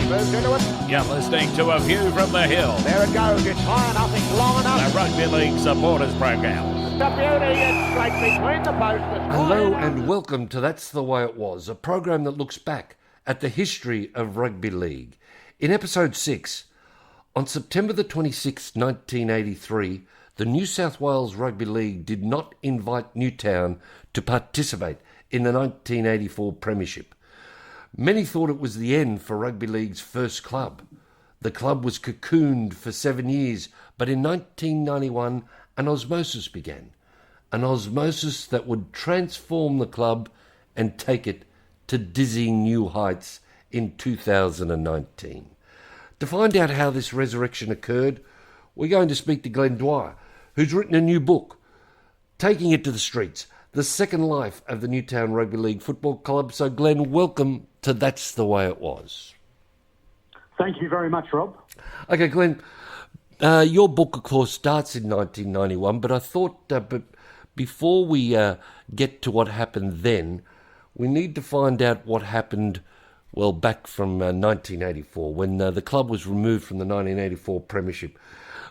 He moves into it. You're listening to A View from the Hill, There it goes. It's high enough. It's long enough. the Rugby League supporters program. The beauty. It's straight between the posts. Hello and welcome to That's the Way It Was, a program that looks back at the history of rugby league. In episode 6, on September the 26th, 1983, the New South Wales Rugby League did not invite Newtown to participate in the 1984 premiership. Many thought it was the end for rugby league's first club. The club was cocooned for 7 years, but in 1991 an osmosis began. An osmosis that would transform the club and take it to dizzying new heights in 2019. To find out how this resurrection occurred, we're going to speak to Glen Dwyer, who's written a new book, Taking It to the Streets, the second life of the Newtown Rugby League Football Club. So, Glen, welcome to That's the Way It Was. Thank you very much, Rob. Okay, Glen, your book, of course, starts in 1991, but I thought but before we get to what happened then, we need to find out what happened, well, back from 1984, when the club was removed from the 1984 premiership.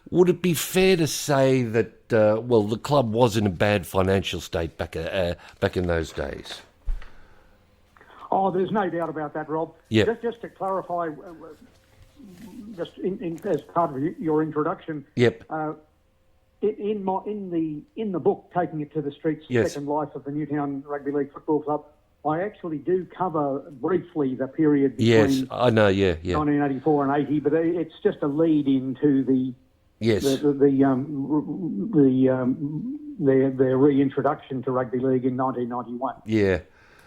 Would it be fair to say that, the club was in a bad financial state back in those days? Oh, there's no doubt about that, Rob. Yep. Just to clarify, just as part of your introduction. Yep. In the book, Taking It to the Streets, the Yes. second life of the Newtown Rugby League Football Club, I actually do cover briefly the period between Yes, I know, yeah. 1984 and 80, but it's just a lead into the Yes. their reintroduction to rugby league in 1991. Yeah.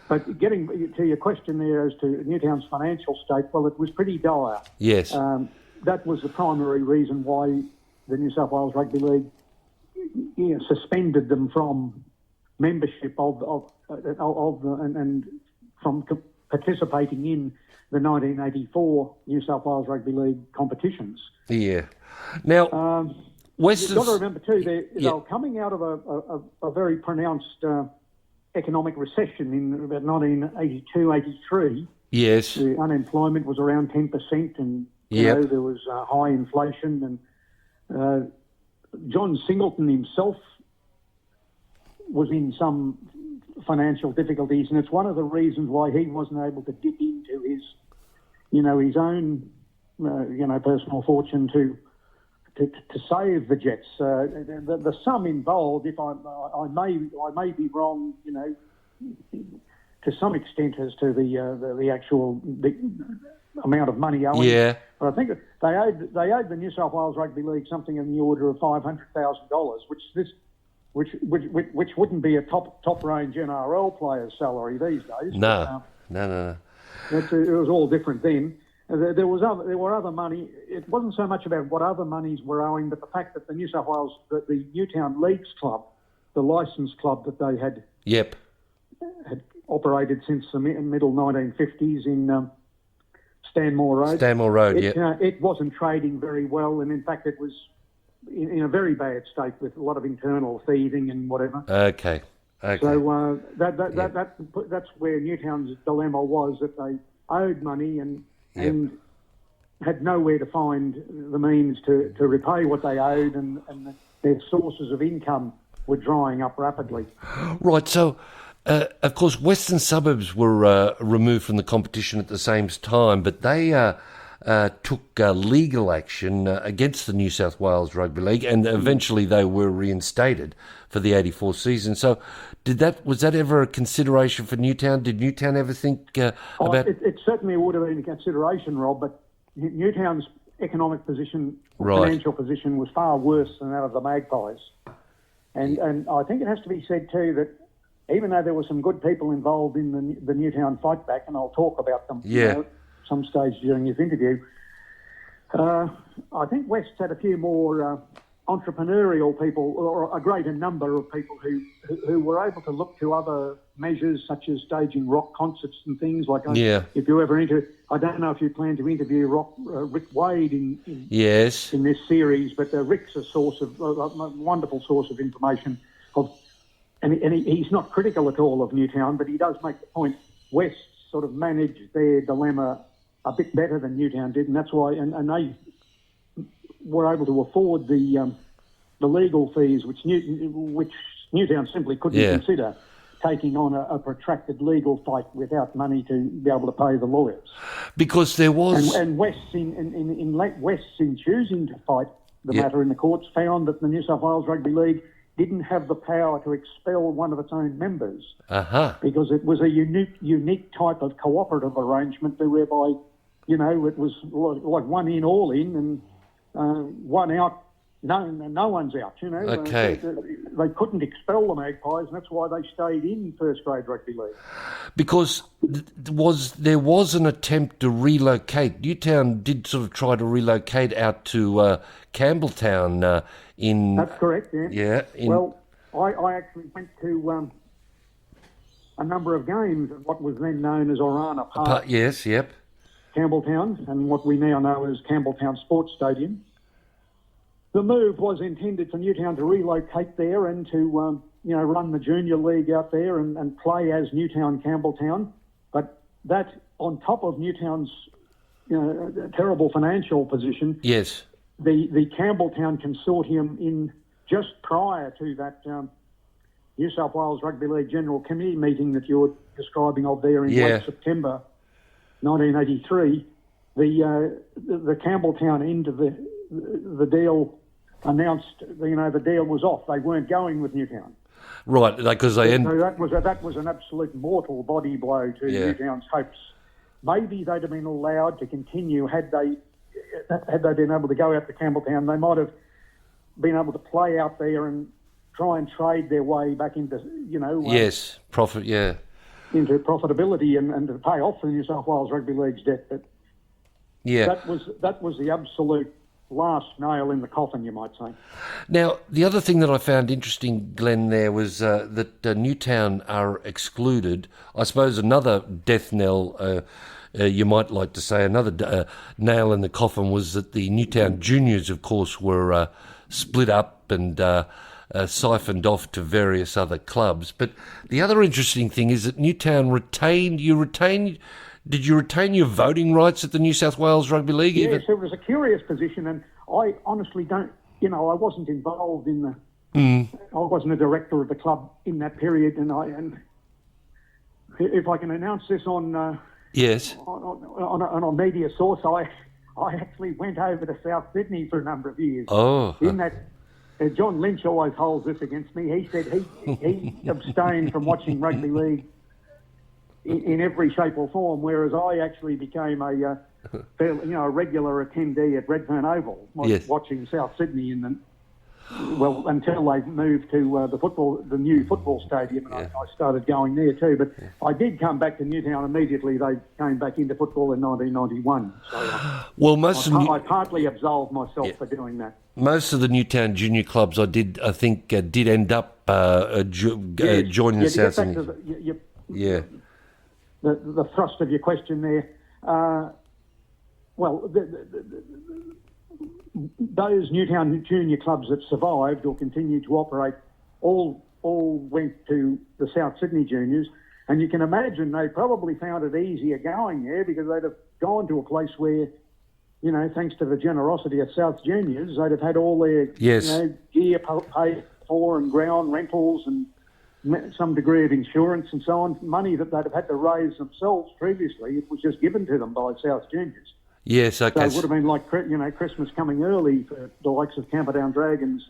But getting to your question there as to Newtown's financial state, well, it was pretty dire. Yes. That was the primary reason why the New South Wales Rugby League suspended them from membership and from participating in the 1984 New South Wales Rugby League competitions. Yeah. Now, You've got to remember too, they were coming out of a very pronounced economic recession in about 1982, 83. Yes. The unemployment was around 10%, and there was high inflation. And John Singleton himself was in some financial difficulties, and it's one of the reasons why he wasn't able to dip into his own, personal fortune to save the Jets. The sum involved, if I may be wrong, to some extent as to the actual amount of money owing. Yeah. But I think they owed the New South Wales Rugby League something in the order of $500,000, which wouldn't be a top range NRL player's salary these days. No. It was all different then. There were other money. It wasn't so much about what other monies were owing, but the fact that the the Newtown Leagues Club, the licensed club that they had operated since the middle 1950s in Stanmore Road. It wasn't trading very well, and in fact, it was in a very bad state with a lot of internal thieving and whatever. Okay. So that's where Newtown's dilemma was, that they owed money and had nowhere to find the means to repay what they owed, and their sources of income were drying up rapidly. Right, so, of course, Western Suburbs were removed from the competition at the same time, but they took legal action against the New South Wales Rugby League, and eventually they were reinstated for the 84 season. So was that ever a consideration for Newtown? Did Newtown ever think about... It certainly would have been a consideration, Rob, but Newtown's economic position, financial position, was far worse than that of the Magpies. And I think it has to be said too that even though there were some good people involved in the Newtown fight back, and I'll talk about them some stage during this interview, I think West's had a few more entrepreneurial people, or a greater number of people who were able to look to other measures such as staging rock concerts and things like. If you ever I don't know if you plan to interview Rick Wade in this series, but Rick's a wonderful source of information. He's not critical at all of Newtown, but he does make the point. West sort of managed their dilemma a bit better than Newtown did, and that's why, and they were able to afford the legal fees, which Newtown simply couldn't consider taking on a protracted legal fight without money to be able to pay the lawyers. Because there was... And West's in choosing to fight the matter in the courts, found that the New South Wales Rugby League didn't have the power to expel one of its own members because it was a unique type of cooperative arrangement whereby, it was like one in, all in, and one out, no one's out, Okay. They couldn't expel the Magpies, and that's why they stayed in first grade rugby league. Because there was an attempt to relocate. Newtown did sort of try to relocate out to Campbelltown in... That's correct, yeah. Yeah. I actually went to a number of games at what was then known as Orana Park. Yes, yep. Campbelltown, and what we now know as Campbelltown Sports Stadium. The move was intended for Newtown to relocate there and to, run the junior league out there and play as Newtown Campbelltown. But that, on top of Newtown's terrible financial position, yes, the Campbelltown consortium, in just prior to that New South Wales Rugby League General Committee meeting that you're describing of there in late September 1983, the Campbelltown end of the deal announced, the deal was off. They weren't going with Newtown. Right, because they... So that was an absolute mortal body blow to Newtown's hopes. Maybe they'd have been allowed to continue had they been able to go out to Campbelltown. They might have been able to play out there and try and trade their way back into, into profitability and to pay off the New South Wales Rugby League's debt. But that was the absolute last nail in the coffin, you might say. Now, the other thing that I found interesting, Glenn, there was that Newtown are excluded. I suppose another death knell, you might like to say, another nail in the coffin was that the Newtown Juniors, of course, were split up and siphoned off to various other clubs. But the other interesting thing is that Newtown did you retain your voting rights at the New South Wales Rugby League? Yes, it was a curious position, and I honestly don't, I wasn't involved in I wasn't a director of the club in that period, and if I can announce this on yes, on a media source, I actually went over to South Sydney for a number of years. Oh, in that. John Lynch always holds this against me. He said he abstained from watching rugby league in every shape or form, whereas I actually became a regular attendee at Redfern Oval, watching South Sydney until they moved to the new football stadium, and I started going there too. But I did come back to Newtown immediately. They came back into football in 1991. So I partly absolved myself for doing that. Most of the Newtown junior clubs did end up joining the South Sydney. The thrust of your question there. Those Newtown junior clubs that survived or continued to operate all went to the South Sydney Juniors, and you can imagine they probably found it easier going there because they'd have gone to a place where, thanks to the generosity of South Juniors, they'd have had all their gear paid for and ground rentals and some degree of insurance and so on, money that they'd have had to raise themselves previously. It was just given to them by South Juniors. Yes, okay. So it would have been like, Christmas coming early for the likes of Camperdown Dragons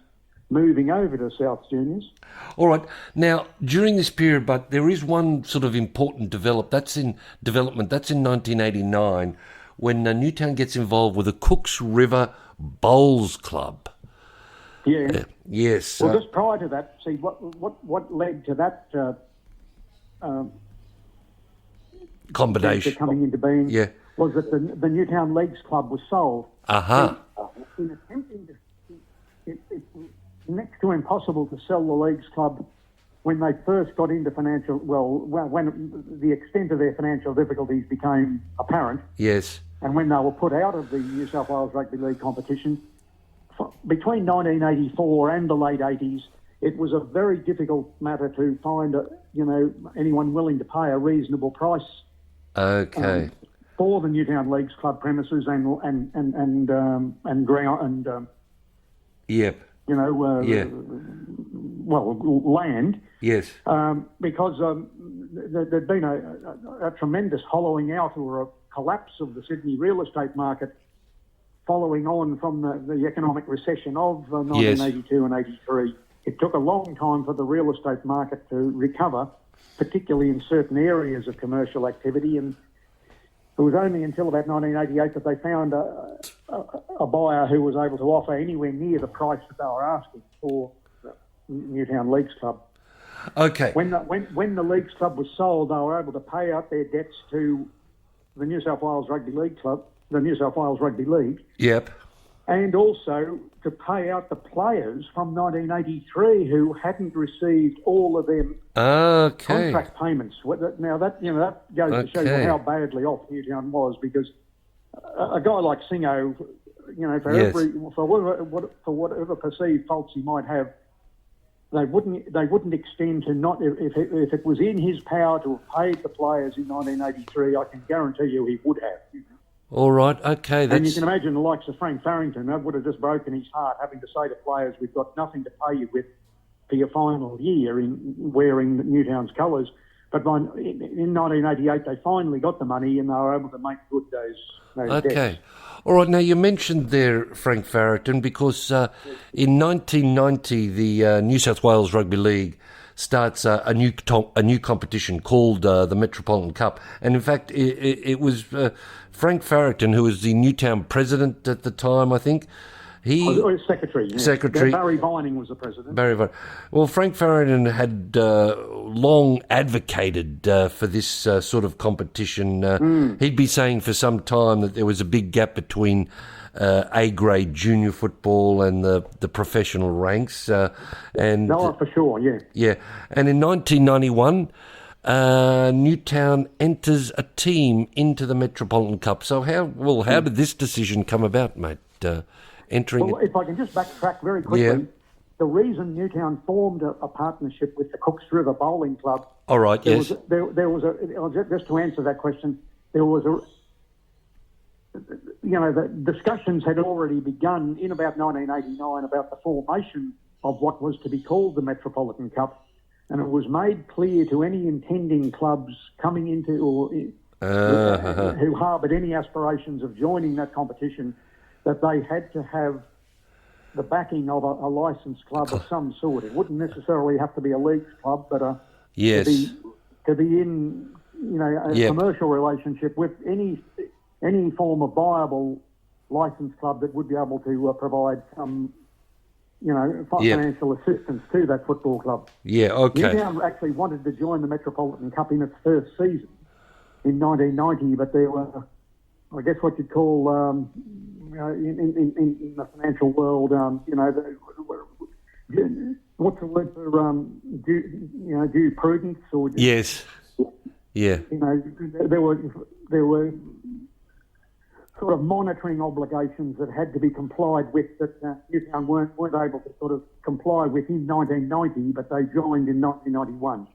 moving over to South Juniors. All right. Now, during this period, but there is one sort of important development. That's in 1989 when Newtown gets involved with the Cooks River Bowls Club. Yeah. Yes. Well, just prior to that, see, what led to that combination coming into being was that the Newtown Leagues Club was sold. In attempting it's next to impossible to sell the Leagues Club when they first got into when the extent of their financial difficulties became apparent. Yes. And when they were put out of the New South Wales Rugby League competition, between 1984 and the late 80s, it was a very difficult matter to find anyone willing to pay a reasonable price. Okay. for the Newtown Leagues Club premises and ground and Yep. land. Yes. Because there'd been a tremendous hollowing out or a collapse of the Sydney real estate market following on from the economic recession of 1982 and 83. It took a long time for the real estate market to recover, particularly in certain areas of commercial activity, and it was only until about 1988 that they found a buyer who was able to offer anywhere near the price that they were asking for the Newtown Leagues Club. Okay. When the Leagues Club was sold, they were able to pay out their debts to the New South Wales Rugby League Club, the New South Wales Rugby League. Yep. And also to pay out the players from 1983 who hadn't received all of them contract payments. Now that goes to show you how badly off Newtown was, because a guy like Singo, for whatever perceived faults he might have, they wouldn't extend to not if it was in his power to have paid the players in 1983. I can guarantee you he would have. All right, okay. And you can imagine the likes of Frank Farrington, that would have just broken his heart, having to say to players, we've got nothing to pay you with for your final year in wearing Newtown's colours. But in 1988, they finally got the money and they were able to make good those okay. debts. All right, now you mentioned there Frank Farrington, because in 1990, the New South Wales Rugby League starts a new competition called the Metropolitan Cup. And in fact, it was Frank Farrington, who was the Newtown president at the time, I think. Secretary. Yeah. Secretary. Barry Vining was the president. Barry Vining. Well, Frank Farrington had long advocated for this sort of competition. He'd be saying for some time that there was a big gap between A-grade junior football and the professional ranks. For sure, yeah. Yeah. And in 1991, Newtown enters a team into the Metropolitan Cup. So how did this decision come about, mate? Entering if I can just backtrack very quickly, the reason Newtown formed a partnership with the Cooks River Bowling Club. All right, there was just to answer that question, there was the discussions had already begun in about 1989 about the formation of what was to be called the Metropolitan Cup, and it was made clear to any intending clubs coming into or who harboured any aspirations of joining that competition that they had to have the backing of a licensed club of some sort. It wouldn't necessarily have to be a leagues club, but to be in a commercial relationship with any form of viable licensed club that would be able to provide some financial assistance to that football club. Yeah, okay. Newtown actually wanted to join the Metropolitan Cup in its first season in 1990, but there were, I guess, what you'd call in the financial world, what's the word for due prudence or yes, yeah. There were sort of monitoring obligations that had to be complied with that Newtown weren't able to sort of comply with in 1990, but they joined in 1991.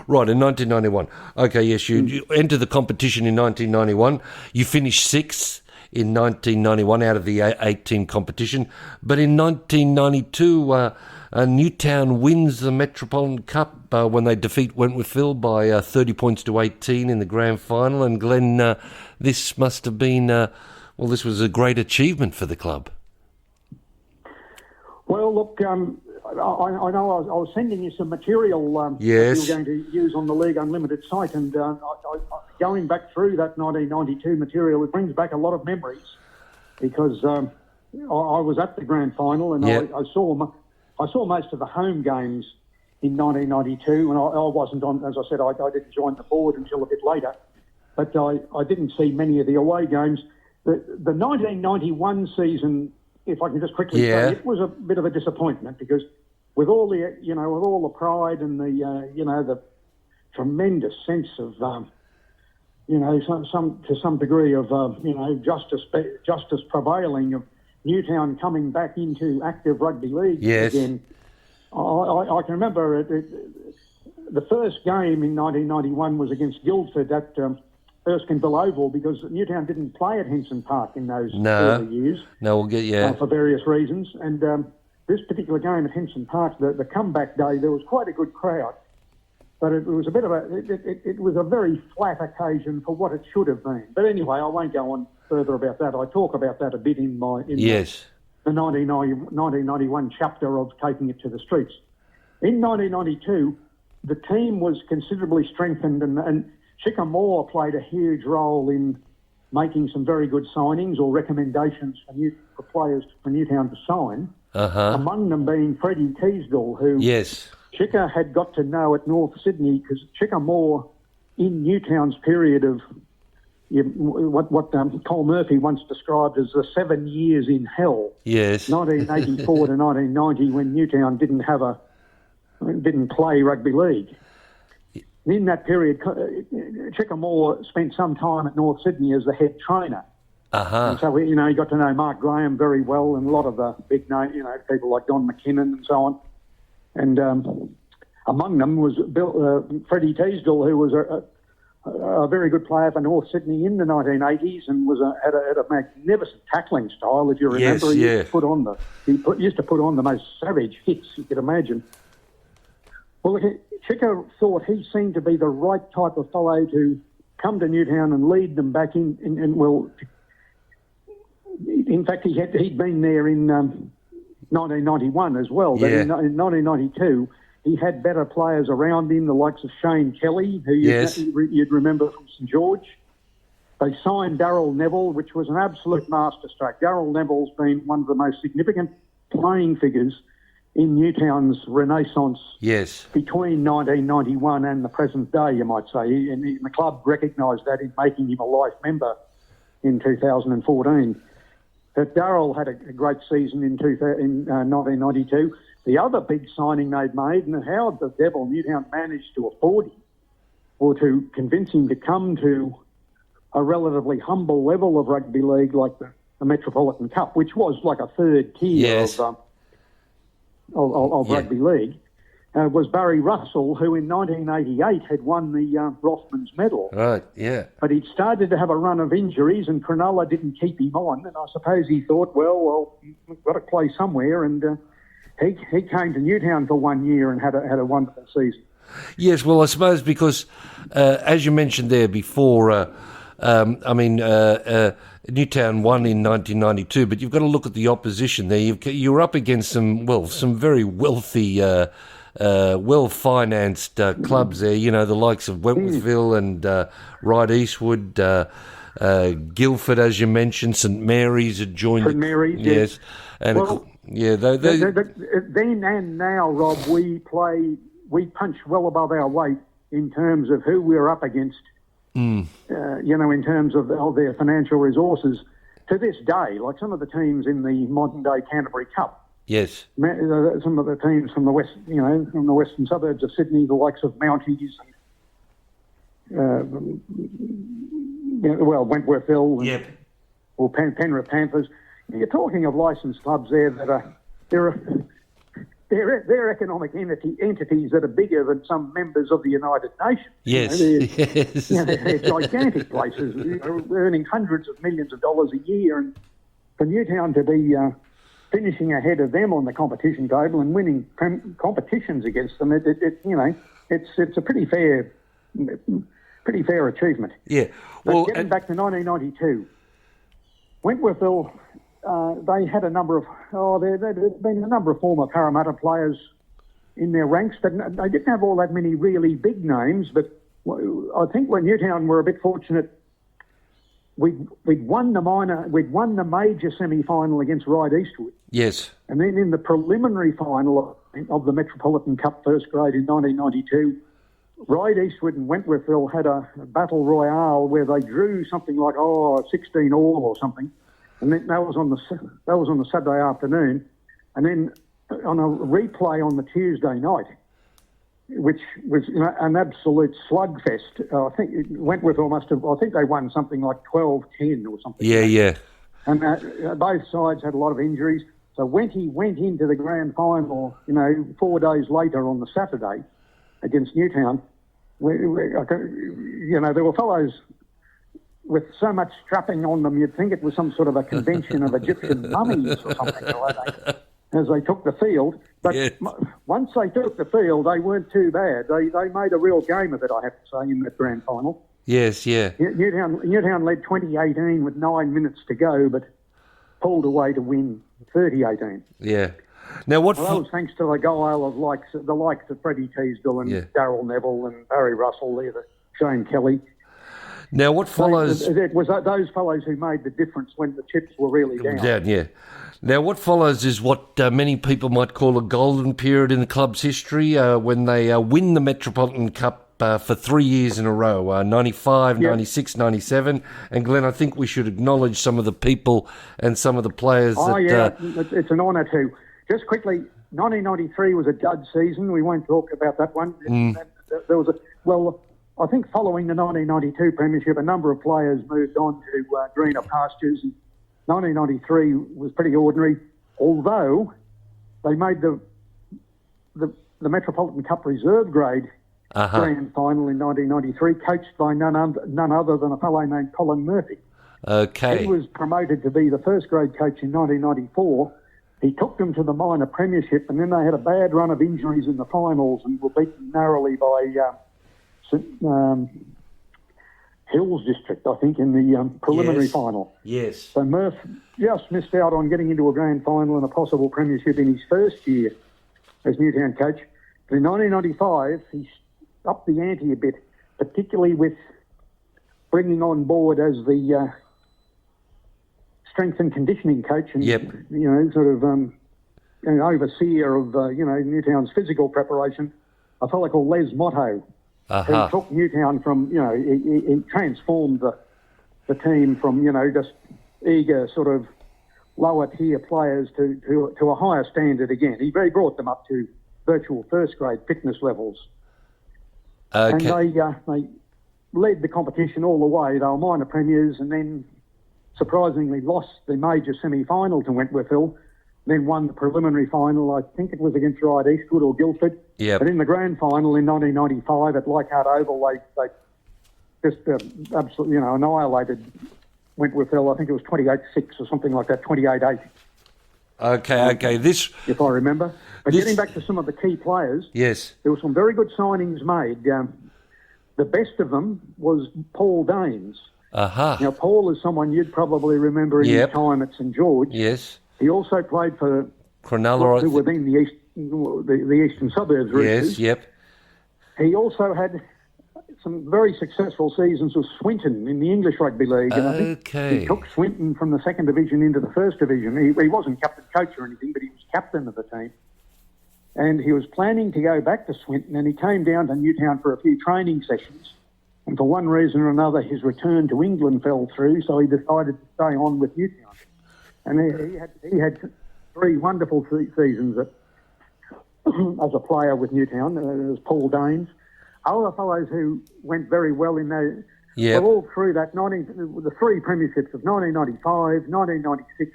Right, in 1991. Okay, yes, you enter the competition in 1991. You finish sixth in 1991 out of the 8-team competition. But in 1992, Newtown wins the Metropolitan Cup when they defeat Wentworthville by 30 points to 18 in the grand final. And Glenn, this must have been, this was a great achievement for the club. Well, look, I know I was sending you some material yes. that you were going to use on the League Unlimited site, and going back through that 1992 material, it brings back a lot of memories, because I was at the grand final and I saw most of the home games in 1992, and I wasn't on, as I said, I didn't join the board until a bit later, but I didn't see many of the away games. The 1991 season, if I can just quickly say, it was a bit of a disappointment, because with all the pride and the tremendous sense of to some degree of justice prevailing, of Newtown coming back into active rugby league again. I can remember the first game in 1991 was against Guildford at Erskineville Oval because Newtown didn't play at Henson Park in those early years. No, we'll get you. For various reasons. And this particular game at Henson Park, the comeback day, there was quite a good crowd. But it was a bit of it was a very flat occasion for what it should have been. But anyway, I won't go on further about that. I talk about that a bit in the 1991 chapter of Taking It to the Streets. In 1992, the team was considerably strengthened and Chicker Moore played a huge role in making some very good signings or recommendations for players for Newtown to sign. Among them being Freddie Teasdale, who Chicker had got to know at North Sydney because Chicker Moore, in Newtown's period of what Cole Murphy once described as the 7 years in hell. 1984 to 1990, when Newtown didn't play rugby league. In that period, Chicker Moore spent some time at North Sydney as the head trainer. And so, he got to know Mark Graham very well and a lot of the big name, people like Don McKinnon and so on. And among them was Freddie Teasdale, who was a very good player for North Sydney in the 1980s and had a magnificent tackling style. If you remember, he used to put on the most savage hits you could imagine. Well, Chicker thought he seemed to be the right type of fellow to come to Newtown and lead them back in. In fact, he'd been there in 1991 as well. But in 1992, he had better players around him, the likes of Shane Kelly, who you'd remember from St George. They signed Darryl Neville, which was an absolute masterstroke. Darryl Neville's been one of the most significant playing figures in Newtown's renaissance between 1991 and the present day, you might say. And the club recognised that in making him a life member in 2014. But Darryl had a great season in 1992. The other big signing they'd made, and how the devil Newtown managed to afford him, or to convince him to come to a relatively humble level of rugby league like the Metropolitan Cup, which was like a third tier of rugby league, was Barry Russell, who in 1988 had won the Rothmans medal. Right, yeah. But he'd started to have a run of injuries and Cronulla didn't keep him on. And I suppose he thought, well, we've got to play somewhere. And he came to Newtown for 1 year and had a wonderful season. Yes, well, I suppose because, as you mentioned there before, Newtown won in 1992, but you've got to look at the opposition there. You're up against some very wealthy, well-financed clubs there, the likes of Wentworthville and Ryde Eastwood, Guildford, as you mentioned, St Mary's had joined. St Mary's, yes. And then and now, Rob, we punch well above our weight in terms of who we're up against. In terms of their financial resources, to this day, like some of the teams in the modern-day Canterbury Cup. Yes. Some of the teams from the west, from the western suburbs of Sydney, the likes of Mounties, Wentworthville, or Penrith Panthers. You're talking of licensed clubs there that they're economic entities that are bigger than some members of the United Nations. Yes. They're gigantic places, earning hundreds of millions of dollars a year. And for Newtown to be finishing ahead of them on the competition table and winning competitions against them, it's a pretty fair achievement. Yeah. Well, but getting back to 1992, Wentworthville. They had a number of there'd been a number of former Parramatta players in their ranks, but they didn't have all that many really big names. But I think when Newtown were a bit fortunate, we'd won the major semi-final against Ryde Eastwood. Yes. And then in the preliminary final of the Metropolitan Cup first grade in 1992, Ryde Eastwood and Wentworthville had a battle royale where they drew something like 16 all or something. And then that was on the Saturday afternoon, and then on a replay on the Tuesday night, which was an absolute slugfest. I think Wentworthville I think they won something like 12-10 or something. Yeah. And both sides had a lot of injuries. So Wenty went into the grand final, 4 days later on the Saturday against Newtown. There were fellows with so much strapping on them, you'd think it was some sort of a convention of Egyptian mummies or something as they took the field. But Yes. once they took the field, they weren't too bad. They made a real game of it, I have to say, in that grand final. Yes, yeah. Newtown led 2018 with 9 minutes to go, but pulled away to win 30-18. Yeah. Now, what... Well, that was thanks to the guile of the likes of Freddie Teasdale and Yeah. Darryl Neville and Barry Russell, Shane Kelly. Now, what follows... It was those fellows who made the difference when the chips were really down. Yeah. Now, what follows is what many people might call a golden period in the club's history when they win the Metropolitan Cup for 3 years in a row, 95, Yeah. 96, 97. And, Glenn, I think we should acknowledge some of the people and some of the players It's an honour to. Just quickly, 1993 was a dud season. We won't talk about that one. There was I think following the 1992 premiership, a number of players moved on to greener pastures. And 1993 was pretty ordinary, although they made the Metropolitan Cup reserve grade grand final in 1993, coached by none other than a fellow named Colin Murphy. Okay. He was promoted to be the first grade coach in 1994. He took them to the minor premiership, and then they had a bad run of injuries in the finals and were beaten narrowly by Hills District, I think, in the preliminary final. Yes. So Murph just missed out on getting into a grand final and a possible premiership in his first year as Newtown coach. But in 1995, he upped the ante a bit, particularly with bringing on board as the strength and conditioning coach and, overseer of, Newtown's physical preparation, a fellow called Les Motto, who took Newtown from, he transformed the team from, just eager sort of lower tier players to a higher standard again. He brought them up to virtual first grade fitness levels. Okay. And they led the competition all the way. They were minor premiers and then surprisingly lost the major semi-final to Wentworth Hill, then won the preliminary final. I think it was against Ryde Eastwood or Guildford. Yep. But in the grand final in 1995 at Leichhardt Oval, they just absolutely, annihilated Wentworth Hill. I think it was 28-6 or something like that, 28-8. Okay. This... If I remember. But getting back to some of the key players, Yes. there were some very good signings made. The best of them was Paul Daines. Now, Paul is someone you'd probably remember in his time at St George. Yes. He also played for Cronulla, who within the eastern suburbs. Roosters. Yes, yep. He also had some very successful seasons with Swinton in the English Rugby League. And I think he took Swinton from the second division into the first division. He wasn't captain coach or anything, but he was captain of the team. And he was planning to go back to Swinton, and he came down to Newtown for a few training sessions. And for one reason or another, his return to England fell through, so he decided to stay on with Newtown. And he had 3 wonderful seasons as a player with Newtown. As Paul Daines. Other fellows who went very well in there. Yep. Were all through that the 3 premierships of 1995, 1996,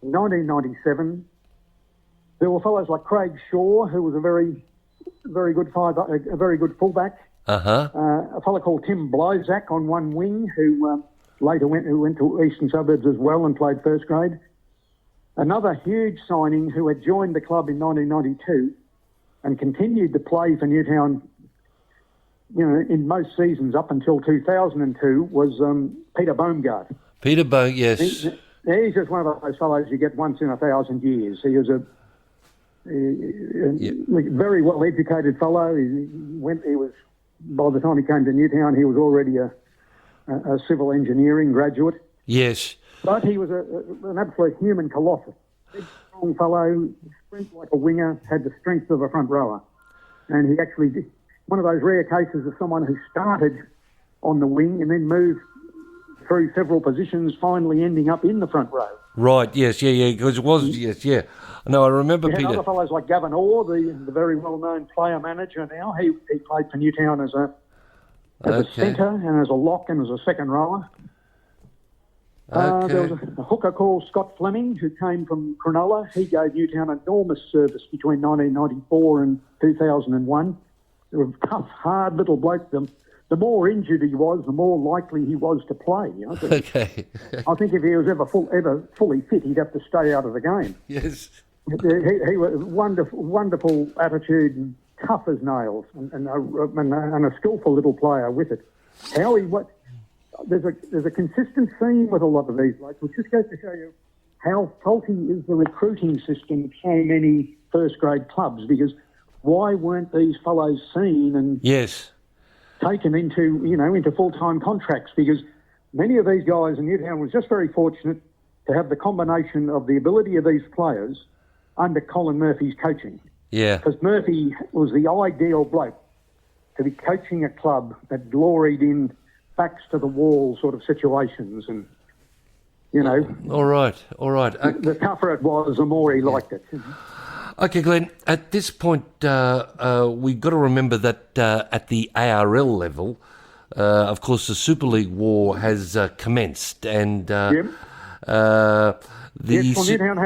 1997. There were fellows like Craig Shaw, who was a very, very good a very good fullback. A fellow called Tim Blyzack on one wing, who later went to Eastern Suburbs as well and played first grade. Another huge signing who had joined the club in 1992 and continued to play for Newtown, in most seasons up until 2002 was Peter Baumgart. Peter Baumgart, yes. He's just one of those fellows you get once in 1,000 years. He was a very well educated fellow. By the time he came to Newtown, he was already a civil engineering graduate. Yes. But he was an absolute human colossus. Big, strong fellow, sprint like a winger, had the strength of a front rower. And he actually did one of those rare cases of someone who started on the wing and then moved through several positions, finally ending up in the front row. Right, yes, because it was, yes, yeah. No, I remember Peter. Other fellows like Gavin Orr, the very well-known player manager now. He played for Newtown as a centre and as a lock and as a second rower. There was a hooker called Scott Fleming who came from Cronulla. He gave Newtown enormous service between 1994 and 2001. They were tough, hard little blokes. The the more injured he was, the more likely he was to play. Okay. I think if he was ever fully fit, he'd have to stay out of the game. Yes. He was wonderful attitude and tough as nails, and a skillful little player with it. There's a consistent theme with a lot of these blokes, which just goes to show you how faulty is the recruiting system of so many first grade clubs. Because why weren't these fellows seen and taken into full-time contracts? Because many of these guys in Newtown was just very fortunate to have the combination of the ability of these players under Colin Murphy's coaching. Yeah. Because Murphy was the ideal bloke to be coaching a club that gloried in backs to the wall sort of situations, and All right. the tougher it was, the more he liked it. Okay, Glenn, at this point, we've got to remember that at the ARL level, of course, the Super League war has commenced, and Newtown had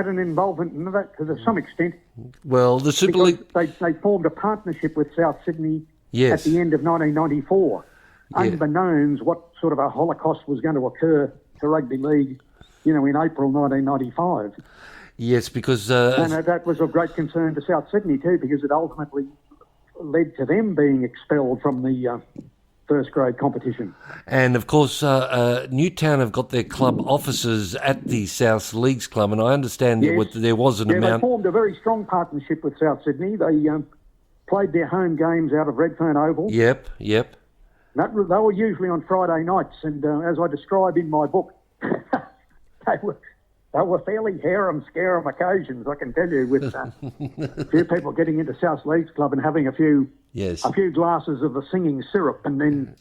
an involvement in that to some extent. Well, the Super League... They formed a partnership with South Sydney Yes. at the end of 1994, unbeknownst what sort of a holocaust was going to occur to rugby league, in April 1995. Yes, because... and that was of great concern to South Sydney too, because it ultimately led to them being expelled from the first grade competition. And of course, Newtown have got their club offices at the South Leagues Club, and I understand there was an amount... They formed a very strong partnership with South Sydney. They played their home games out of Redfern Oval. Yep. They were usually on Friday nights, and as I describe in my book, they were fairly harem-scarum occasions, I can tell you, with a few people getting into South Leagues Club and having a few glasses of the singing syrup, and then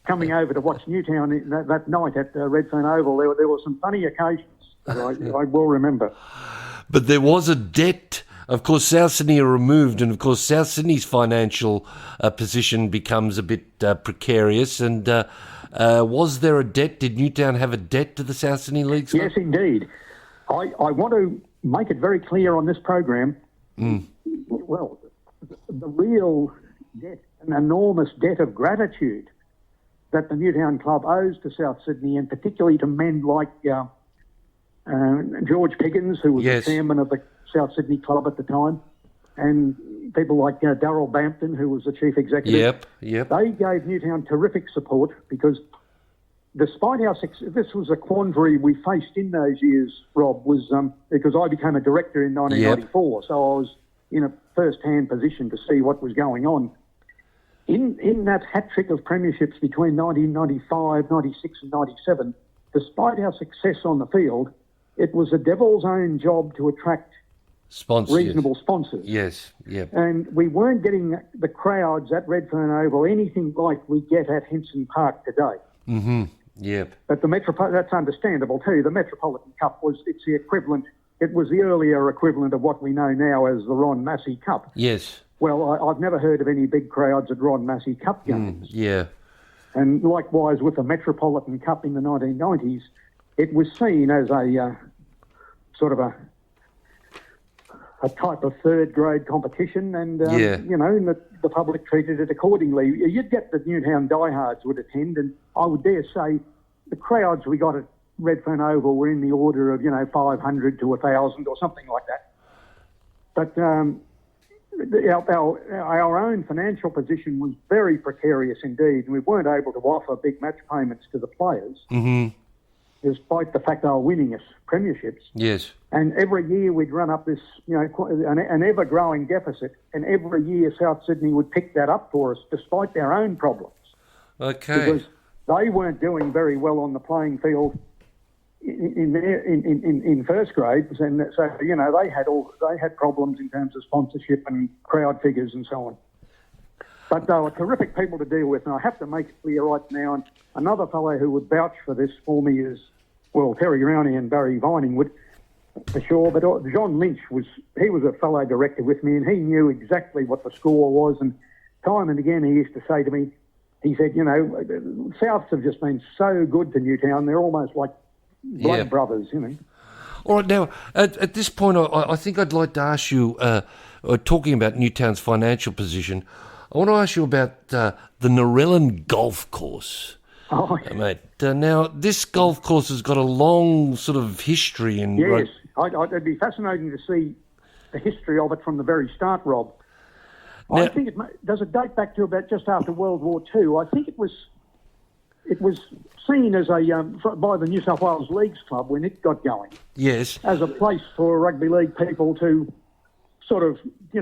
coming over to watch Newtown that night at Redfern Oval. There were some funny occasions that I will remember. But there was a debt. Of course, South Sydney are removed, and of course, South Sydney's financial position becomes a bit precarious. And was there a debt? Did Newtown have a debt to the South Sydney Leagues? Yes, indeed. I want to make it very clear on this program. Well, the real debt, an enormous debt of gratitude that the Newtown Club owes to South Sydney, and particularly to men like George Piggins, who was the chairman of the South Sydney Club at the time, and people like Darryl Bampton, who was the chief executive. Yep. They gave Newtown terrific support, because despite our success, this was a quandary we faced in those years, Rob, was because I became a director in 1994, so I was in a first-hand position to see what was going on. In that hat-trick of premierships between 1995, 96 and 97, despite our success on the field, it was the devil's own job to attract reasonable sponsors. Yes, yep. And we weren't getting the crowds at Redfern Oval anything like we get at Henson Park today. Mm-hmm, yep. But that's understandable too. The Metropolitan Cup it's the equivalent, it was the earlier equivalent of what we know now as the Ron Massey Cup. Yes. Well, I've never heard of any big crowds at Ron Massey Cup games. Yeah. And likewise with the Metropolitan Cup in the 1990s, it was seen as a sort of a type of third-grade competition, and, the public treated it accordingly. You'd get the Newtown diehards would attend, and I would dare say the crowds we got at Redfern Oval were in the order of, 500 to 1,000 or something like that. But our own financial position was very precarious indeed, and we weren't able to offer big match payments to the players. Mm-hmm. Despite the fact they were winning us premierships. Yes. And every year we'd run up this, an ever-growing deficit, and every year South Sydney would pick that up for us, despite their own problems. Okay. Because they weren't doing very well on the playing field in first grades, and so they had problems in terms of sponsorship and crowd figures and so on. But they were terrific people to deal with, and I have to make it clear right now, and another fellow who would vouch for this for me is, Terry Rowney and Barry Vining would, for sure, but John Lynch was a fellow director with me, and he knew exactly what the score was, and time and again he used to say to me, he said, Souths have just been so good to Newtown, they're almost like blood brothers, All right, now, at this point, I think I'd like to ask you, talking about Newtown's financial position, I want to ask you about the Narellan golf course. Oh, Mate, now this golf course has got a long sort of history in... yes. It'd be fascinating to see the history of it from the very start, Rob. Now, I think does it date back to about just after World War II? I think it was seen as by the New South Wales Leagues Club when it got going yes. as a place for rugby league people to sort of, you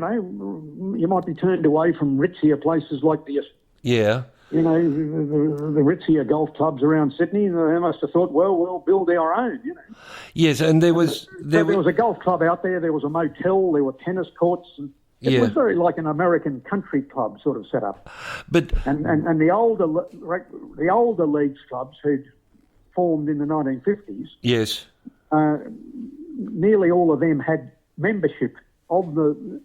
might be turned away from ritzier places like the ritzier golf clubs around Sydney. They must have thought, well, we'll build our own, Yes, and there was a golf club out there. There was a motel. There were tennis courts. And it was very like an American country club sort of setup. But and the older leagues clubs who'd formed in the 1950s. Yes. Nearly all of them had membership of the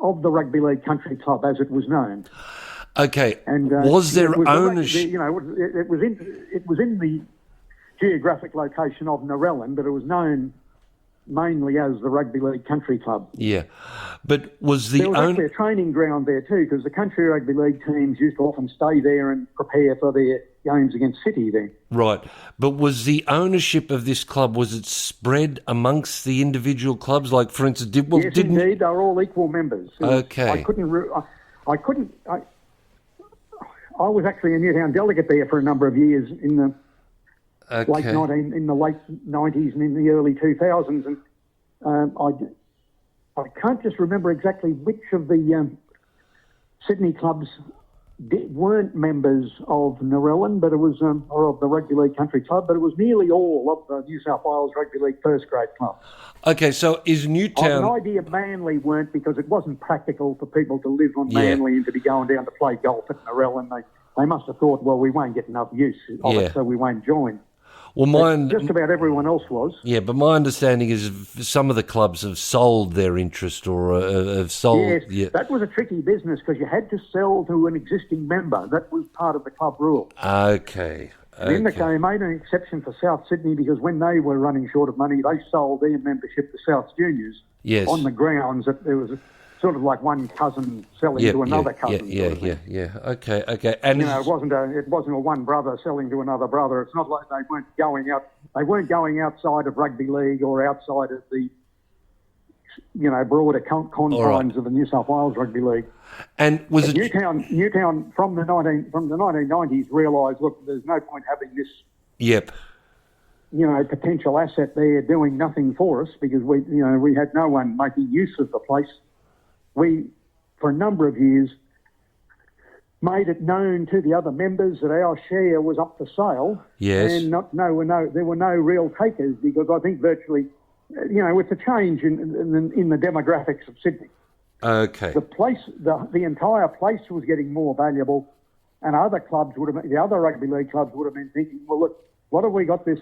rugby league country club as it was known. Okay. And was there ownership? It was in the geographic location of Narellan, but it was known mainly as the Rugby League Country Club. Yeah, but was there was actually a training ground there too, because the country rugby league teams used to often stay there and prepare for their games against City there. Right, but was the ownership of this club, was it spread amongst the individual clubs? Like, for instance, yes, indeed, they were all equal members. Okay. I was actually a Newtown delegate there for a number of years in the late 90s and in the early 2000s, and I can't just remember exactly which of the Sydney clubs weren't members of Narellan, but it was or of the Rugby League Country Club, but it was nearly all of the New South Wales Rugby League first grade clubs. Okay, so is Newtown... An idea Manly weren't, because it wasn't practical for people to live on Manly and to be going down to play golf at Narellan. They must have thought, well, we won't get enough use of it, so we won't join. Well, just about everyone else was. Yeah, but my understanding is some of the clubs have sold their interest or have sold... Yes, yeah. That was a tricky business because you had to sell to an existing member. That was part of the club rule. Okay. Then they made an exception for South Sydney because when they were running short of money, they sold their membership to South Juniors on the grounds that there was sort of like one cousin selling to another cousin. Yeah. Okay. And it wasn't a one brother selling to another brother. It's not like they weren't going out. They weren't going outside of rugby league or outside of the broader confines of the New South Wales Rugby League. And was it Newtown from the 1990s realised, look, there's no point having this. Yep. Potential asset there doing nothing for us because we had no one making use of the place. We, for a number of years, made it known to the other members that our share was up for sale. Yes. And there were no real takers because I think virtually, with the change in the demographics of Sydney. Okay. The entire place was getting more valuable, and other clubs the other rugby league clubs would have been thinking, well, look, what have we got this,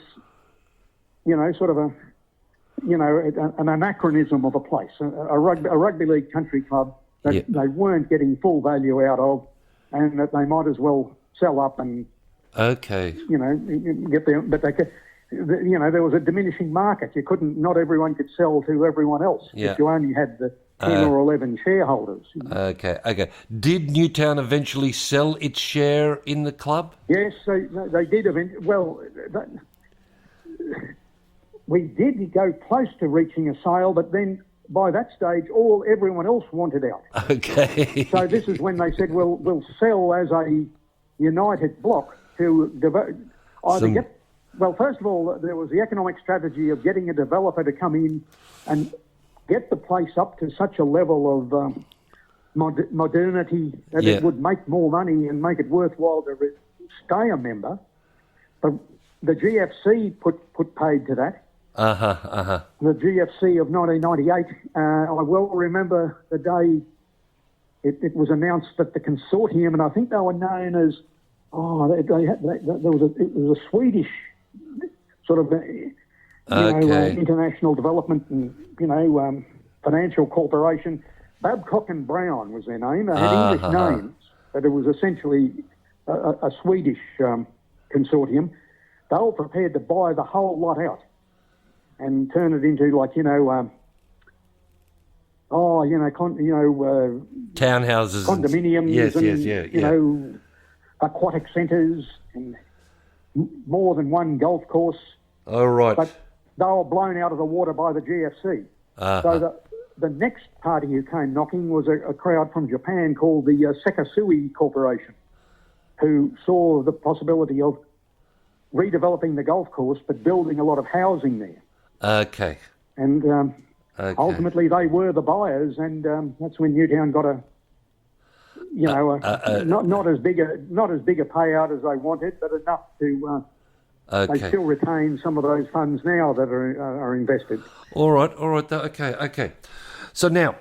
sort of an anachronism of a place, a rugby league country club that they weren't getting full value out of, and that they might as well sell up and get there. But they could, there was a diminishing market. Not everyone could sell to everyone else. If you only had the 10 or 11 shareholders. Okay. Did Newtown eventually sell its share in the club? Yes, they did eventually. Well, we did go close to reaching a sale, but then by that stage, everyone else wanted out. Okay. So this is when they said, well, we'll sell as a united block to first of all, there was the economic strategy of getting a developer to come in and get the place up to such a level of modernity that it would make more money and make it worthwhile to stay a member. But the GFC put paid to that. The GFC of 1998. I well remember the day it was announced that the consortium, and I think they were known as it was a Swedish sort of international development and financial corporation. Babcock and Brown was their name. They had English names, but it was essentially a Swedish consortium. They were prepared to buy the whole lot out and turn it into Townhouses. condominiums and, aquatic centres and more than one golf course. Oh, right. But they were blown out of the water by the GFC. So the next party who came knocking was a crowd from Japan called the Sekisui Corporation, who saw the possibility of redeveloping the golf course but building a lot of housing there. Okay. And ultimately they were the buyers, and that's when Newtown got not as big a payout as they wanted, but enough to. They still retain some of those funds now that are invested. All right. Okay. So now,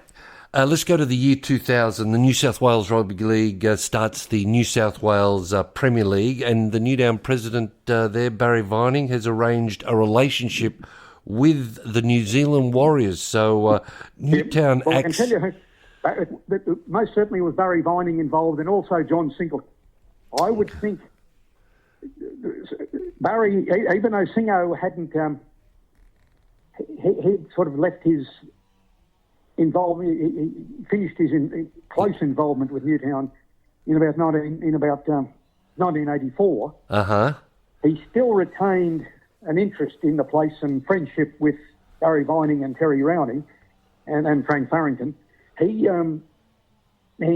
let's go to the year 2000. The New South Wales Rugby League starts the New South Wales Premier League, and the Newtown president there, Barry Vining, has arranged a relationship with the New Zealand Warriors. So Newtown I can tell you, most certainly was Barry Vining involved, and also John Singleton. I would think Barry, even though Singo hadn't, he sort of left his involvement. He finished his close involvement with Newtown in about 1984. He still retained an interest in the place and friendship with Barry Vining and Terry Rowney and Frank Farrington. He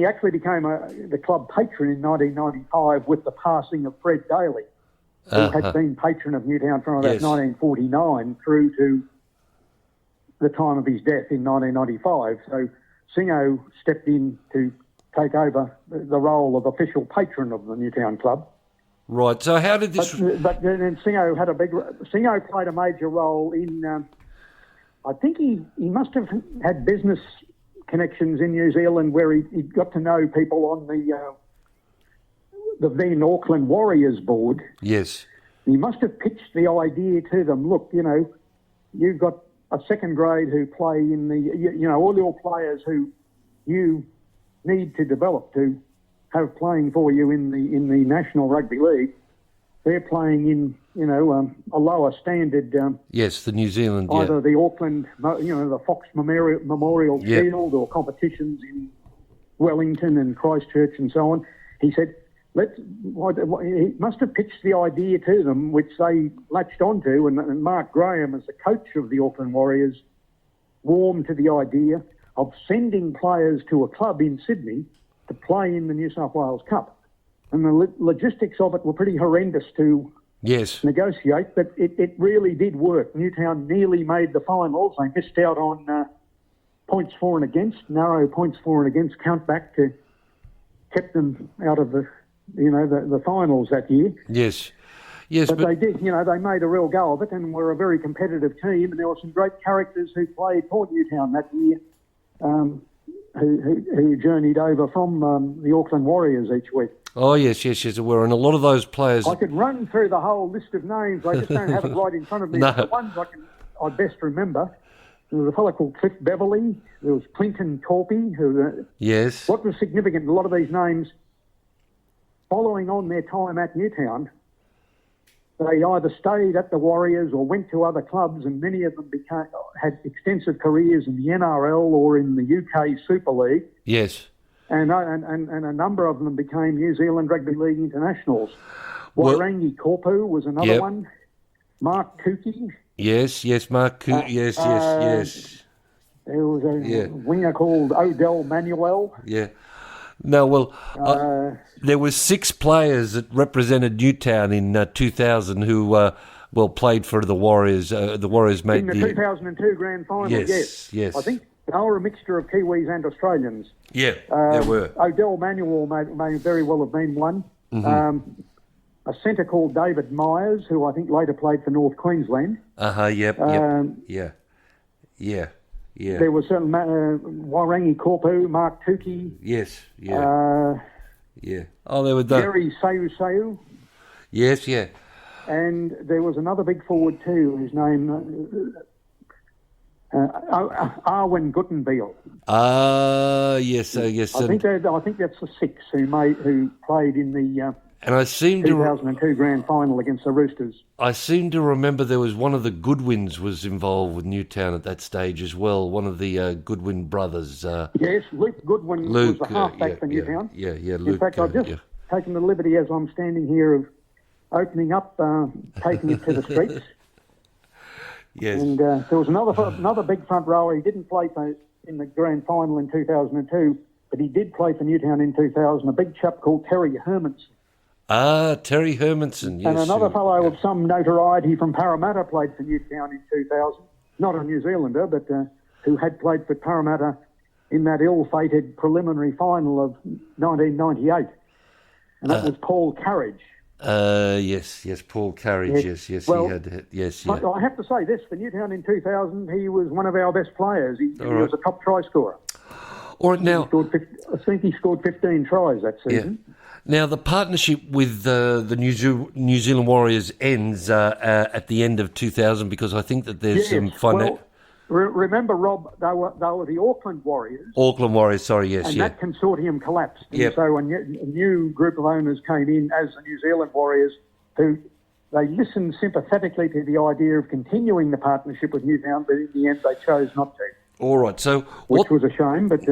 actually became the club patron in 1995 with the passing of Fred Daly, who had been patron of Newtown from about 1949 through to the time of his death in 1995. So Singo stepped in to take over the role of official patron of the Newtown club. Right. So how did this? But then Singo Singo played a major role in. I think he must have had business connections in New Zealand where he got to know people on the then Auckland Warriors board. Yes. He must have pitched the idea to them. Look, you've got a second grade who play in the, all your players who you need to develop to have playing for you in the National Rugby League. They're playing in, a lower standard. Yes, the New Zealand. Either the Auckland, the Fox Memorial Shield or competitions in Wellington and Christchurch and so on. He said, he must have pitched the idea to them, which they latched onto, and Mark Graham, as the coach of the Auckland Warriors, warmed to the idea of sending players to a club in Sydney to play in the New South Wales Cup. And the logistics of it were pretty horrendous to negotiate, but it really did work. Newtown nearly made the finals. They missed out on points for and against, narrow points for and against count back to kept them out of the finals that year. Yes, but they did. They made a real go of it and were a very competitive team. And there were some great characters who played for Newtown that year, who journeyed over from the Auckland Warriors each week. Oh, yes, there were. And a lot of those players... I could run through the whole list of names. I just don't have it right in front of me. No. The ones I best remember, there was a fellow called Cliff Beverley. There was Clinton Corpy. Yes. What was significant, a lot of these names, following on their time at Newtown, they either stayed at the Warriors or went to other clubs, and many of them had extensive careers in the NRL or in the UK Super League. Yes. And a number of them became New Zealand Rugby League internationals. Wairangi Korpu was another one. Mark Kuki. Yes, Mark Kuki. Yes. There was a winger called Odell Manuel. Yeah. No, well, there were 6 players that represented Newtown in 2000 who, played for the Warriors. The Warriors made in the 2002 grand final. Yes. I think they were a mixture of Kiwis and Australians. Yeah, there were. Odell Manuel may very well have been one. Mm-hmm. A centre called David Myers, who I think later played for North Queensland. Yep. There was certain Wairangi Korpu, Mark Tukey. Yes, Oh, there were Jerry Sayuseu. Yes, yeah. And there was another big forward too, whose name Arwen Guttenbeil. Yes. I think that's the 6 who played in the And I seem to 2002 grand final against the Roosters. I seem to remember there was one of the Goodwins was involved with Newtown at that stage as well. One of the Goodwin brothers. Yes, Luke Goodwin was the halfback for Newtown. Yeah, Luke. In fact, I've just taken the liberty as I'm standing here of opening up, taking it to the streets. Yes. And there was another big front rower. He didn't play in the grand final in 2002, but he did play for Newtown in 2000. A big chap called Terry Hermanson. Terry Hermanson, yes. And another fellow of some notoriety from Parramatta played for Newtown in 2000. Not a New Zealander, but who had played for Parramatta in that ill-fated preliminary final of 1998. And that was Paul Carriage. Yes, Paul Carriage, yes, well, he had, yes, But I have to say this, for Newtown in 2000, he was one of our best players. He was a top try scorer. All right, now... I think he scored 15 tries that season. Yeah. Now, the partnership with the New Zealand Warriors ends at the end of 2000 because I think that there's some financial... Well, remember, Rob, they were the Auckland Warriors. Auckland Warriors, sorry, yes, and that consortium collapsed. And so a new group of owners came in as the New Zealand Warriors, who they listened sympathetically to the idea of continuing the partnership with Newtown, but in the end they chose not to. All right, so... Which was a shame, but...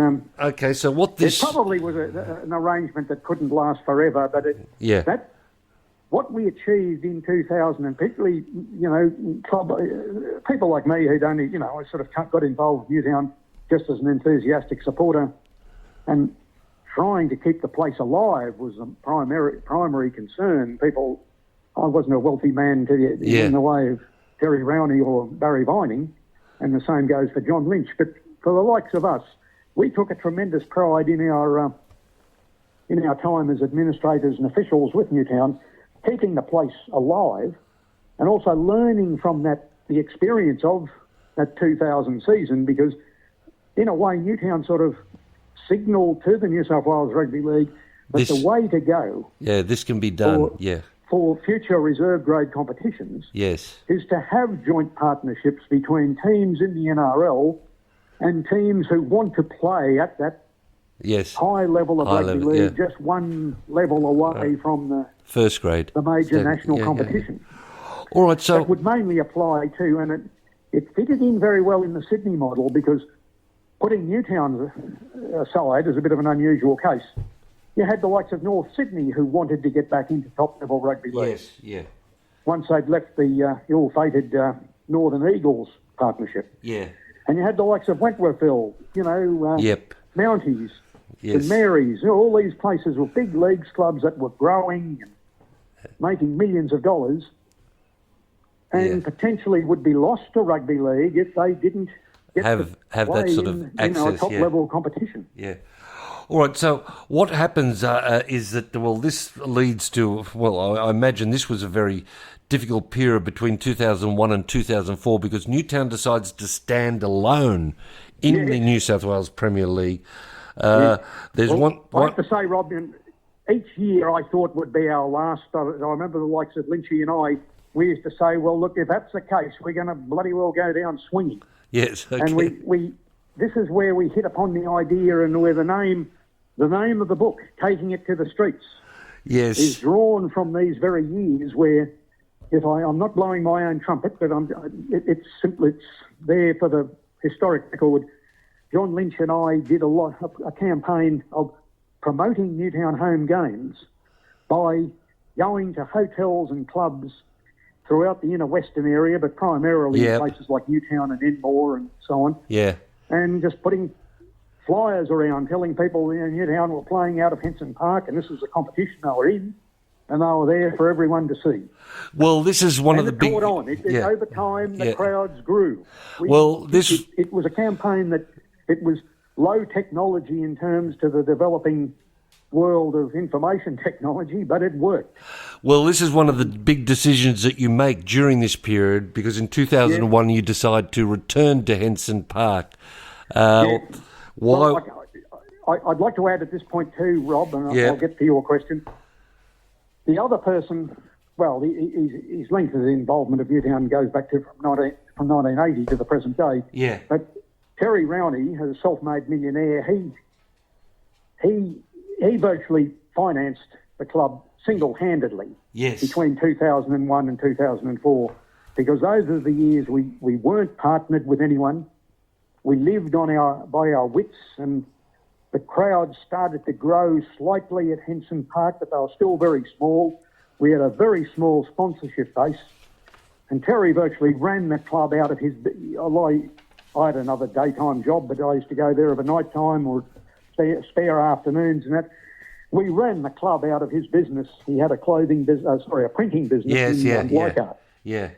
okay, so what this... It probably was an arrangement that couldn't last forever, but what we achieved in 2000, and particularly, people like me who'd only, I sort of got involved with Newtown just as an enthusiastic supporter, and trying to keep the place alive was a primary concern. I wasn't a wealthy man in the way of Terry Rowney or Barry Vining, and the same goes for John Lynch. But for the likes of us, we took a tremendous pride in our time as administrators and officials with Newtown, keeping the place alive, and also learning from the experience of that 2000 season, because in a way Newtown sort of signalled to the New South Wales Rugby League that the way to go... Yeah, this can be done, for future reserve grade competitions is to have joint partnerships between teams in the NRL and teams who want to play at that high level of rugby league, just one level away from the first grade, the major national competition. All right, so... That would mainly apply to, and it fitted in very well in the Sydney model, because putting Newtown aside as a bit of an unusual case, you had the likes of North Sydney who wanted to get back into top-level rugby league. Yes, Once they'd left the ill-fated Northern Eagles partnership. Yeah. And you had the likes of Wentworthville, Mounties, and Marys. All these places were big leagues clubs that were growing and making millions of dollars, and potentially would be lost to rugby league if they didn't get have that sort of access, a top-level competition. Yeah. All right, so what happens is that, this leads to, I imagine this was a very difficult period between 2001 and 2004 because Newtown decides to stand alone in the New South Wales Premier League. There's one... I have to say, Rob, each year I thought would be our last. I remember the likes of Lynchy and I, we used to say, well, look, if that's the case, we're going to bloody well go down swinging. Yes, okay. And we this is where we hit upon the idea, and where the name of the book, Taking It to the Streets, is drawn from these very years where, I'm not blowing my own trumpet, but it's there for the historic record. John Lynch and I did a campaign of promoting Newtown home games by going to hotels and clubs throughout the inner western area, but primarily in places like Newtown and Enmore and so on. Yeah. And just putting flyers around telling people Newtown were playing out of Henson Park, and this was a competition they were in, and they were there for everyone to see. Well, this is one of the big... Over time, the crowds grew. It was a campaign that it was low technology in terms to the developing world of information technology, but it worked. Well, this is one of the big decisions that you make during this period, because in 2001 you decide to return to Henson Park. Well, I'd like to add at this point too, Rob, and I'll get to your question. The other person, his length of involvement of Newtown goes back to from 1980 to the present day. Yeah. But Terry Rowney, as a self-made millionaire, he virtually financed the club single-handedly Yes. between 2001 and 2004, because those are the years we weren't partnered with anyone. We lived by our wits, and the crowd started to grow slightly at Henson Park, but they were still very small. We had a very small sponsorship base, and Terry virtually ran the club out of his... I had another daytime job, but I used to go there of a night time or spare afternoons and that. We ran the club out of his business. He had a printing business in Leichhardt. Yeah.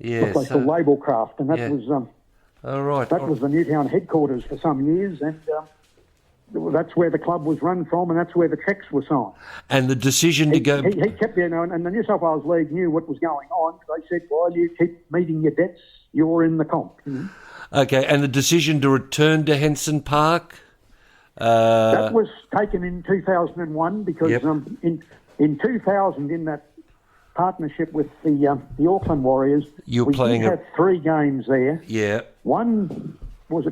A place called Labelcraft, and that was All right. that was the Newtown headquarters for some years, and that's where the club was run from, and that's where the cheques were signed. And the decision to go... He kept and the New South Wales League knew what was going on. They said, "While you keep meeting your debts, you're in the comp." Okay, and the decision to return to Henson Park? That was taken in 2001 because in 2000, in that partnership with the Auckland Warriors, we had 3 games there. Yeah. One was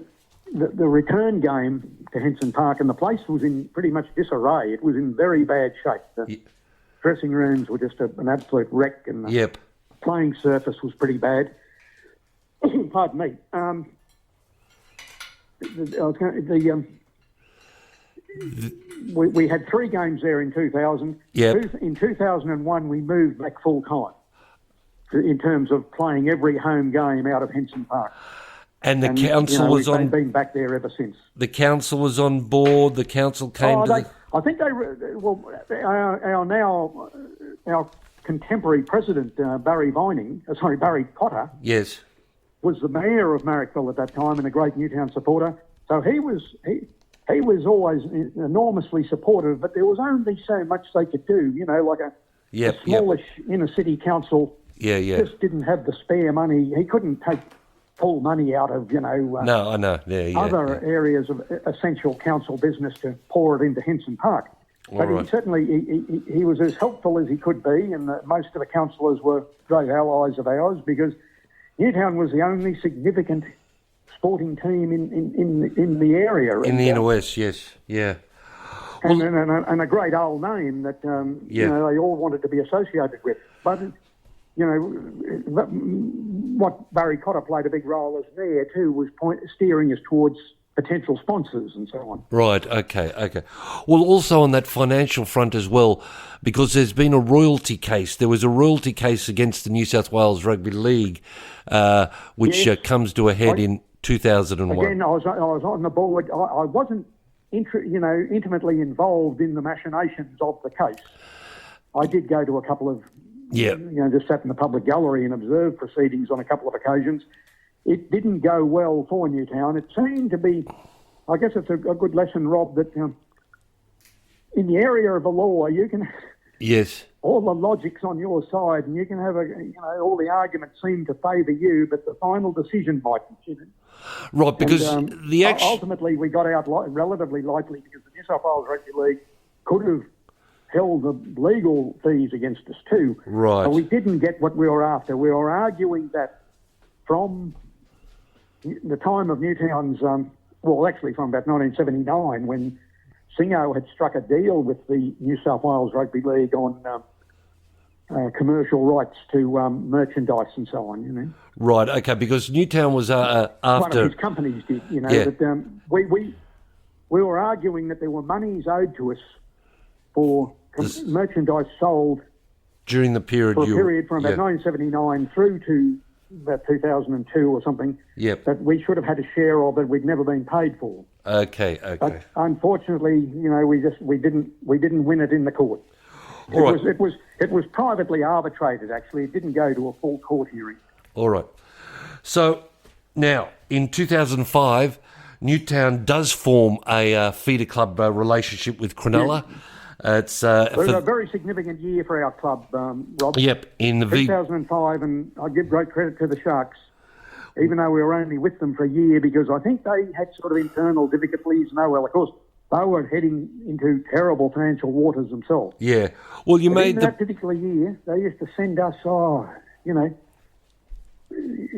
the return game to Henson Park, and the place was in pretty much disarray. It was in very bad shape. The dressing rooms were just an absolute wreck, and the playing surface was pretty bad. Pardon me. We had 3 games there in 2000. Yep. In 2001, we moved back full time in terms of playing every home game out of Henson Park. And the council was on... We've been back there ever since. The council was on board. The council came I think our contemporary president, Barry Cotter, yes, was the mayor of Marrickville at that time and a great Newtown supporter. So he was always enormously supportive, but there was only so much they could do. Like a smallish inner city council just didn't have the spare money. He couldn't take full money out of, other areas of essential council business to pour it into Henson Park. But he was as helpful as he could be, and most of the councillors were great allies of ours because Newtown was the only significant sporting team in the area. In the inner west, yes, yeah. And a great old name that they all wanted to be associated with. But what Barry Cotter played a big role as there too was steering us towards potential sponsors and so on. Right, okay. Well, also on that financial front as well, because there's been a royalty case. There was a royalty case against the New South Wales Rugby League, which comes to a head in 2001. Again, I was on the board. I wasn't intimately involved in the machinations of the case. I did go to a couple of, just sat in the public gallery and observed proceedings on a couple of occasions. It didn't go well for Newtown. It seemed to be, I guess it's a good lesson, Rob, that in the area of the law, you can... Yes. All the logic's on your side, and you can have all the arguments seem to favour you, but the final decision mightn't. Right, because ultimately we got out relatively lightly because the New South Wales Rugby League could have held the legal fees against us too. Right. But we didn't get what we were after. We were arguing that from the time of Newtown's, from about 1979, when Singo had struck a deal with the New South Wales Rugby League on commercial rights to merchandise and so on, Right, okay, because Newtown was after... One of his companies did, that we were arguing that there were monies owed to us for merchandise sold during the period from about 1979 through to about 2002 or something. Yep. That we should have had a share of that we'd never been paid for. Okay. But unfortunately, we didn't win it in the court. It was privately arbitrated. Actually, it didn't go to a full court hearing. All right. So now in 2005, Newtown does form a feeder club relationship with Cronulla. Yes. It's a very significant year for our club, Rob. Yep, in the 2005, and I give great credit to the Sharks, even though we were only with them for a year, because I think they had sort of internal difficulties. Of course, they were heading into terrible financial waters themselves. Yeah. Well, that particular year, they used to send us,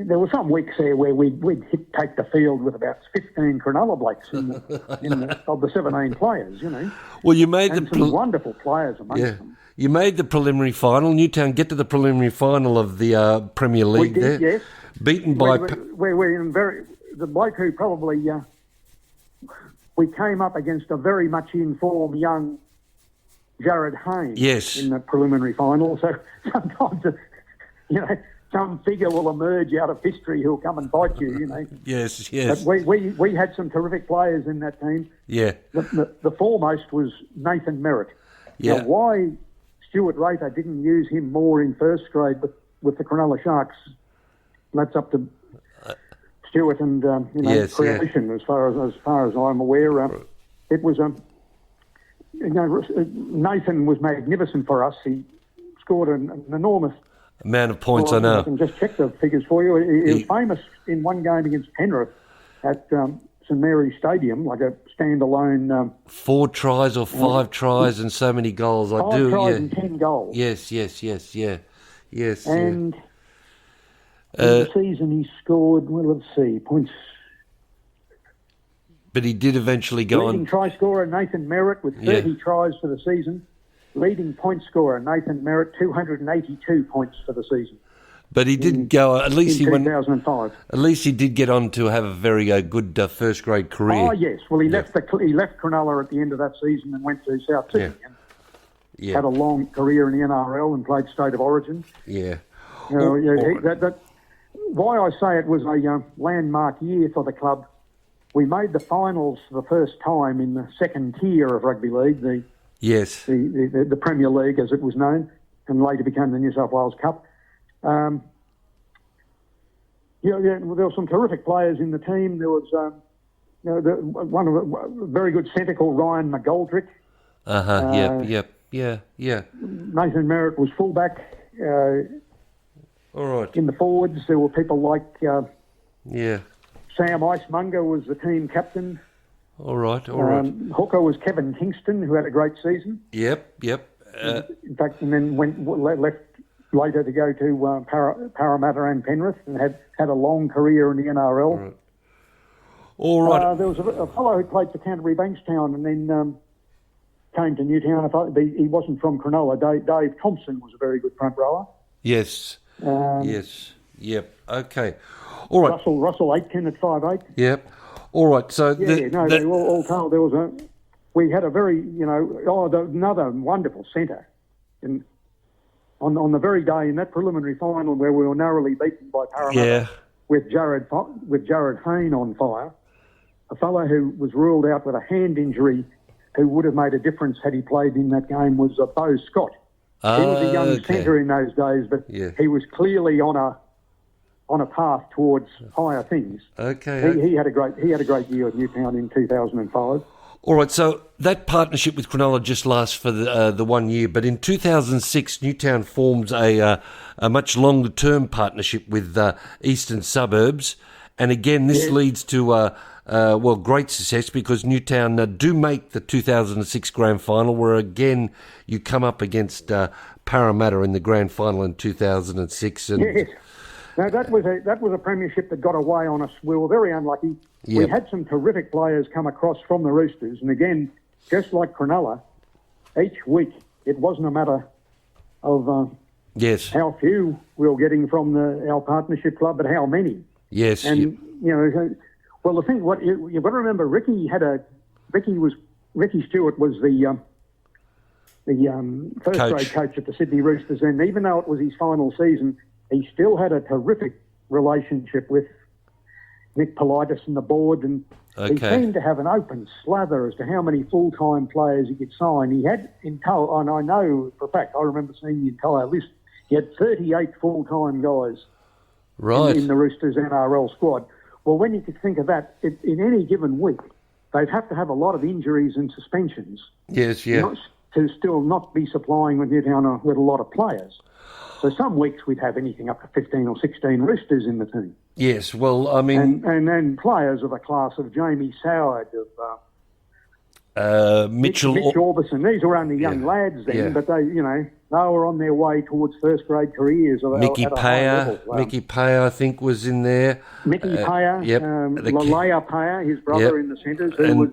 there were some weeks there where we'd take the field with about 15 Cronulla blokes of the 17 players, you know. Well, you made and some wonderful players amongst them. You made the preliminary final. Newtown get to the preliminary final of the Premier League. We did, there. yes. Beaten by... We're in the bloke who probably... we came up against a very much informed young Jared Haynes in the preliminary final. So sometimes, you know, some figure will emerge out of history who'll come and bite you, you know. Yes. But we had some terrific players in that team. Yeah. The foremost was Nathan Merritt. Yeah. Now, why Stuart Rayter didn't use him more in first grade with the Cronulla Sharks, that's up to Stuart and creation. As far as I'm aware, it was Nathan was magnificent for us. He scored an enormous amount of points. I know. I can just check the figures for you. He was famous in one game against Penrith at St Mary's Stadium, like a standalone. 4 tries or 5 tries and so many goals. 5 tries and 10 goals. Yes. And in the season he scored, well, let's see, points. But he did eventually go Leading try scorer Nathan Merritt with 30 tries for the season. Leading point scorer Nathan Merritt, 282 points for the season. But he did go. At least in he went. 2005. At least he did get on to have a very good first grade career. Oh yes, well he left Cronulla at the end of that season and went to South Sydney. Yeah. Had a long career in the NRL and played State of Origin. Yeah. Why I say it was a landmark year for the club. We made the finals for the first time in the second tier of rugby league, the Premier League as it was known, and later became the New South Wales Cup. There were some terrific players in the team. There was one of a very good centre called Ryan McGoldrick. Yeah. Nathan Merritt was fullback. All right. In the forwards, there were people like Sam Icemonger was the team captain. All right. Hooker was Kevin Kingston, who had a great season. Yep. In fact, and then left later to go to Parramatta and Penrith, and had a long career in the NRL. All right. There was a fellow who played for Canterbury Bankstown and then came to Newtown. He wasn't from Cronulla. Dave Thompson was a very good front rower. Yes. Yep. Okay. All right. Russell Aitken at 5'8". Yep. All right. So all told, we had a very another wonderful centre, and on the very day in that preliminary final where we were narrowly beaten by Parramatta with Jared Hayne on fire, a fellow who was ruled out with a hand injury who would have made a difference had he played in that game was Beau Scott. He was a young centre in those days, but he was clearly on a path towards higher things. Okay. He had a great year at Newtown in 2005. All right, so that partnership with Cronulla just lasts for the 1 year, but in 2006, Newtown forms a much longer term partnership with Eastern Suburbs, and again this leads to great success because Newtown do make the 2006 grand final, where again you come up against Parramatta in the grand final in 2006. And yes. Now that was a premiership that got away on us. We were very unlucky. Yep. We had some terrific players come across from the Roosters, and again, just like Cronulla, each week it wasn't a matter of how few we were getting from our partnership club, but how many. Yes. And well, the thing you've got to remember, Ricky Stewart was the first grade coach at the Sydney Roosters, and even though it was his final season, he still had a terrific relationship with Nick Politis and the board, and he seemed to have an open slather as to how many full-time players he could sign. He had in total, and I know for a fact, I remember seeing the entire list, he had 38 full-time guys in the Roosters NRL squad. Well, when you could think of that, in any given week, they'd have to have a lot of injuries and suspensions. Yes, yeah. To still not be supplying with Newtown with a lot of players. So some weeks we'd have anything up to 15 or 16 Roosters in the team. Yes, well, I mean... And then players of the class of Jamie Soward, Mitch Orbison. These were only young lads then, but they were on their way towards first grade careers. Mickey Payer, Mickey Payer, I think, was in there. Mickey Payer, Lalea Payer, his brother in the centres, who was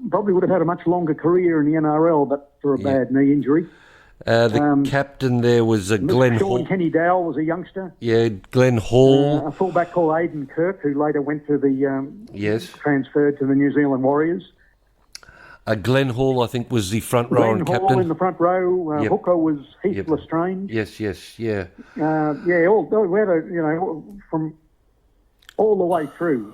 probably would have had a much longer career in the NRL, but for a bad knee injury. The captain there was Glenn Hall. Sean Kenny Dowell was a youngster. Yeah, Glenn Hall. A fullback called Aidan Kirk, who later went to the transferred to the New Zealand Warriors. Glenn Hall, I think, was the front row and captain. Glenn Hall in the front row. Hooker was Heath Lestrange. Yes, yeah. We had from all the way through,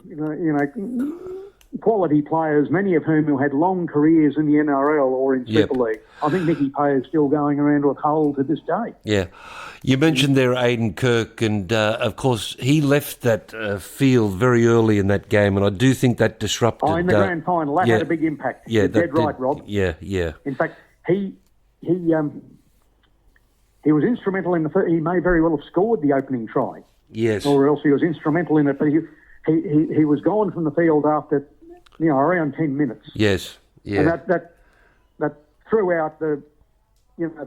quality players, many of whom who had long careers in the NRL or in Super League. I think Mickey Payer is still going around with Hull to this day. Yeah. You mentioned there Aidan Kirk, and of course he left that field very early in that game, and I do think that disrupted... in the grand final, that had a big impact. Yeah, You're dead right, Rob. Yeah. In fact, he was instrumental in he may very well have scored the opening try. Yes. Or else he was instrumental in it, but he was gone from the field after... around 10 minutes. Yes, yeah. And that threw out the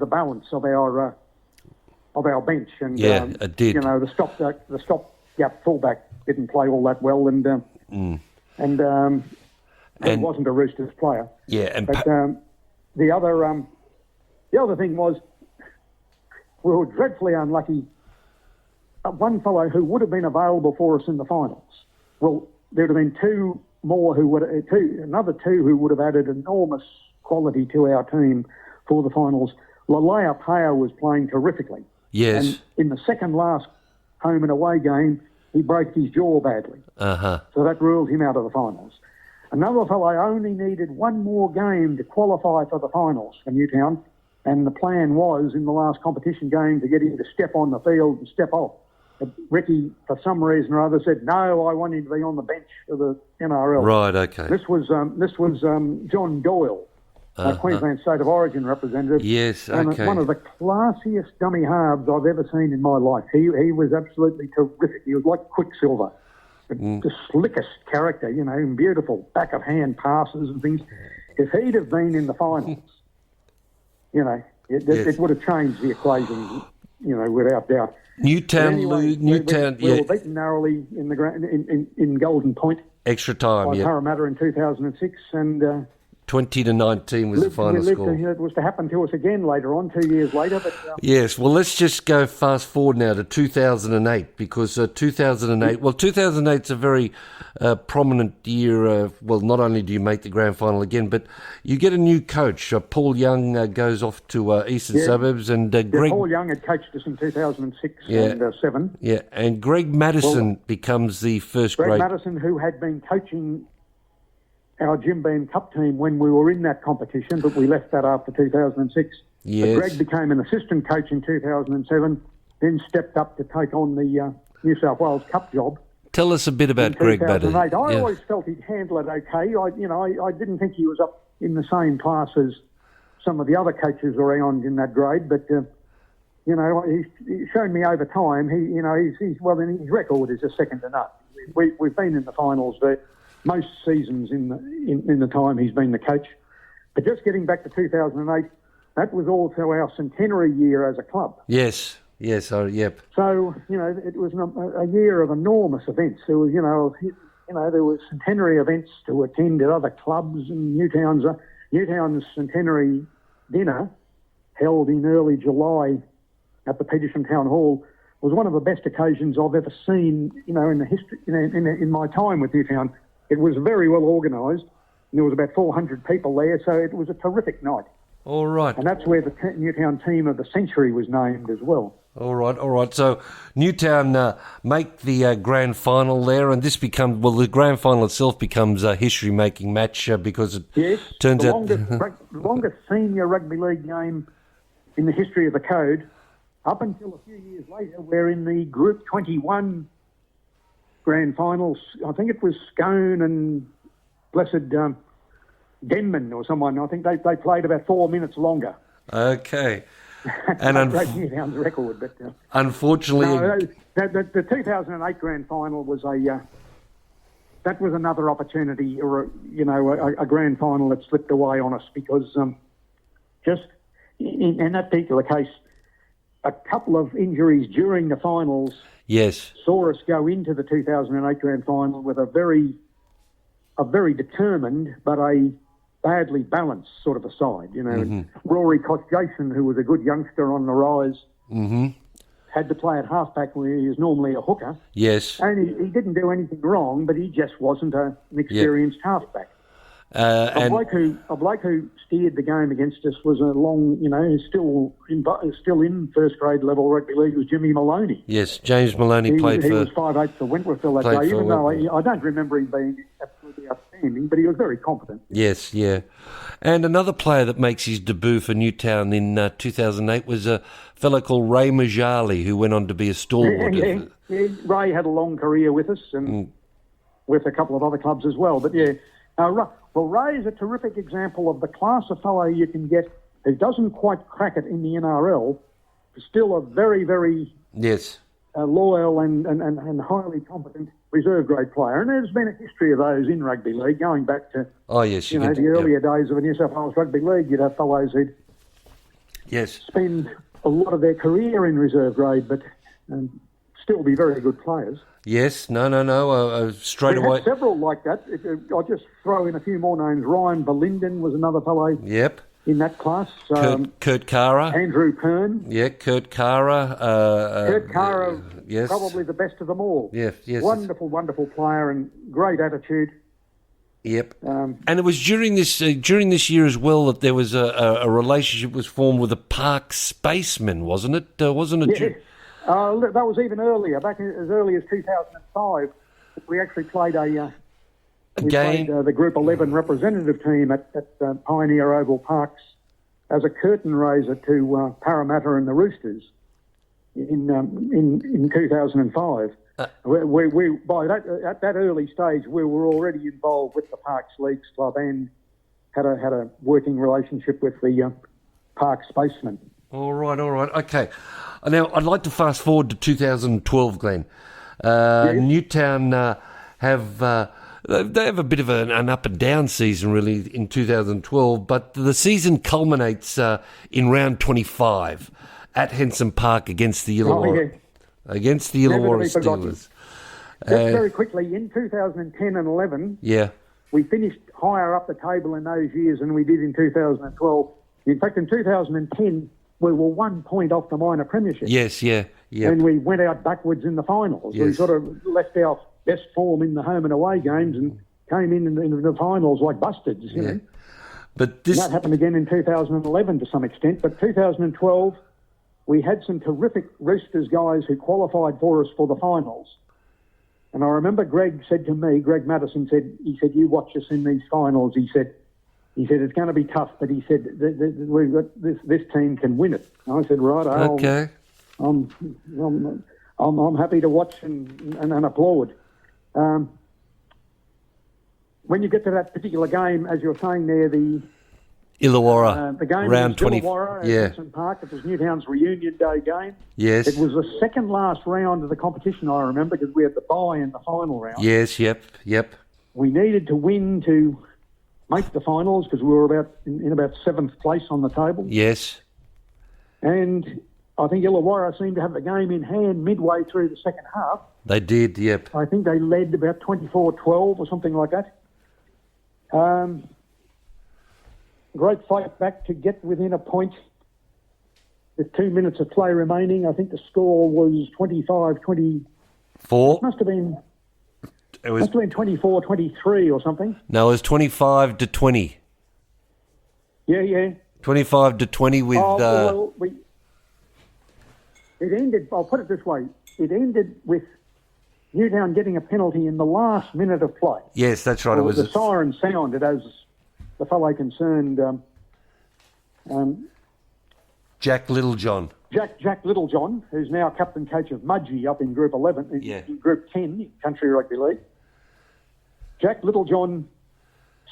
balance of our bench, and it did. The stopgap fullback didn't play all that well, and he wasn't a Roosters player. Yeah, but the other thing was we were dreadfully unlucky. One fellow who would have been available for us in the finals. Well, there would have been two who would have added enormous quality to our team for the finals. Lalea Payer was playing terrifically. Yes. And in the second last home and away game, he broke his jaw badly. Uh-huh. So that ruled him out of the finals. Another fellow only needed one more game to qualify for the finals for Newtown, and the plan was in the last competition game to get him to step on the field and step off. But Ricky, for some reason or other, said, no, I want him to be on the bench for the NRL. Right, okay. This was John Doyle, Queensland State of Origin representative. Yes, okay. And one of the classiest dummy halves I've ever seen in my life. He was absolutely terrific. He was like Quicksilver. The slickest character, beautiful back-of-hand passes and things. If he'd have been in the finals, it would have changed the equation, without doubt. Newtown, we were beaten narrowly in Golden Point. Extra time, by Parramatta in 2006, and 20-19 was the final score. It was to happen to us again later on, 2 years later. But yes, well, let's just go fast forward now to 2008, because 2008. Well, 2008's a very prominent year. Well, not only do you make the grand final again, but you get a new coach. Paul Young goes off to Eastern Suburbs, and Greg. Paul Young had coached us in 2006 and 7. Yeah, and Greg Maddison becomes the first Greg Maddison, who had been coaching our Jim Beam Cup team when we were in that competition, but we left that after 2006. Yes. But Greg became an assistant coach in 2007, then stepped up to take on the New South Wales Cup job. Tell us a bit about Greg Maddison. I always felt he'd handle it okay. I didn't think he was up in the same class as some of the other coaches around in that grade, but he's shown me over time. His record is just second to none. We've been in the finals most seasons in the time he's been the coach. But just getting back to 2008, that was also our centenary year as a club. Yes. Yep. So, it was a year of enormous events. There was, there were centenary events to attend at other clubs, and Newtown's centenary dinner, held in early July at the Petersham Town Hall, was one of the best occasions I've ever seen, in the history, in my time with Newtown. It was very well organised, and there was about 400 people there, so it was a terrific night. All right. And that's where the Newtown team of the century was named as well. All right. So Newtown make the grand final there, and this becomes, the grand final itself becomes a history-making match because it turns out... the longest senior rugby league game in the history of the code. Up until a few years later, we're in the Group 21 grand finals. I think it was Scone and blessed Denman or someone. I think they played about 4 minutes longer. Okay. And great Newtown's record, but unfortunately, the 2008 grand final was that was another opportunity, or a grand final that slipped away on us because just in that particular case, a couple of injuries during the finals Yes. saw us go into the 2008 grand final with a very determined but a badly balanced sort of a side. And Rory Koch-Jason, who was a good youngster on the rise, had to play at halfback where he is normally a hooker. Yes. And he didn't do anything wrong, but he just wasn't an experienced halfback. A bloke who steered the game against us was still in first grade level rugby league, was Jimmy Maloney. Yes, James Maloney played for... He was 5'8" for Wentworthville that day, even though I don't remember him being absolutely outstanding, but he was very competent. Yes, yeah. And another player that makes his debut for Newtown in 2008 was a fellow called Ray Majali, who went on to be a stalwart. Yeah, Ray had a long career with us and with a couple of other clubs as well. But yeah, well, Ray is a terrific example of the class of fellow you can get who doesn't quite crack it in the NRL, but still a very, very loyal and highly competent reserve grade player. And there's been a history of those in rugby league going back to the earlier days of the New South Wales Rugby League. You'd have fellows who'd spend a lot of their career in reserve grade, but still be very good players. Yes, no. Straight we away. Had several like that. I'll just throw in a few more names. Ryan Verlinden was another fellow. Yep. In that class. Kurt Kara. Andrew Pern. Yeah, Kurt Kara. Kurt Kara, yes. Probably the best of them all. Yes. Wonderful player and great attitude. Yep. And it was during this year as well that there was a relationship was formed with a Park spaceman, wasn't it? Wasn't it? Yes. That was even earlier, back as early as 2005. We actually played a game. Played, the Group 11 representative team at Pioneer Oval Parks as a curtain raiser to Parramatta and the Roosters in 2005. We by at that early stage we were already involved with the Parks Leagues Club and had a working relationship with the Park spacemen. All right, okay. Now, I'd like to fast forward to 2012, Glenn. Newtown have a bit of an up and down season, really, in 2012, but the season culminates in round 25 at Henson Park against the Illawarra Steelers. Just very quickly, in 2010 and 11, we finished higher up the table in those years than we did in 2012. In fact, in 2010, we were 1 point off the minor premiership. Yes. And we went out backwards in the finals. Yes. We sort of left our best form in the home and away games and came in the finals like bustards, you know. But that happened again in 2011 to some extent. But 2012, we had some terrific Roosters guys who qualified for us for the finals. And I remember Greg Maddison said, you watch us in these finals. He said, it's going to be tough, but he said, we've got this team can win it. And I said, right, okay. I'm happy to watch and applaud. When you get to that particular game, as you're saying there, the Illawarra, the game round 20, Illawarra at Henson Park. It was Newtown's reunion day game. Yes. It was the second last round of the competition, I remember, because we had the bye in the final round. Yes, yep. We needed to win to make the finals because we were in about seventh place on the table. Yes. And I think Illawarra seemed to have the game in hand midway through the second half. They did, yep. I think they led about 24-12 or something like that. Great fight back to get within a point with 2 minutes of play remaining. I think the score was 25-24. It must have been 24-23 or something. No, it was 25-20. Yeah. 25-20 with... It ended, I'll put it this way, it ended with Newtown getting a penalty in the last minute of play. Yes, that's right. It was the siren sounded as the fellow concerned... Jack Littlejohn. Jack Littlejohn, who's now captain coach of Mudgee up in Group 11, in Group 10, in Country Rugby League. Jack Littlejohn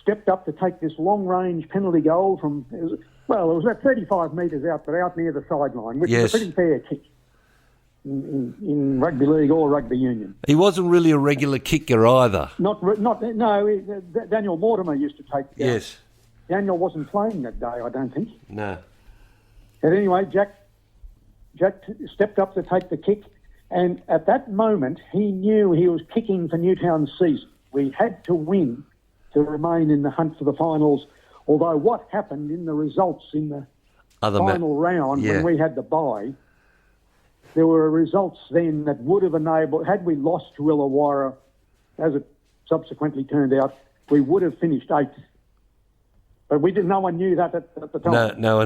stepped up to take this long-range penalty goal from, it was about 35 metres out, but out near the sideline, which is a pretty fair kick. in rugby league or rugby union. He wasn't really a regular kicker either. Daniel Mortimer used to take. Yes. Daniel wasn't playing that day, I don't think. No. But anyway, Jack stepped up to take the kick, and at that moment he knew he was kicking for Newtown's season. We had to win to remain in the hunt for the finals. Although what happened in the results in the final round when we had the bye, there were results then that would have enabled, had we lost to Illawarra, as it subsequently turned out, we would have finished 8th. But no one knew that at the time. No.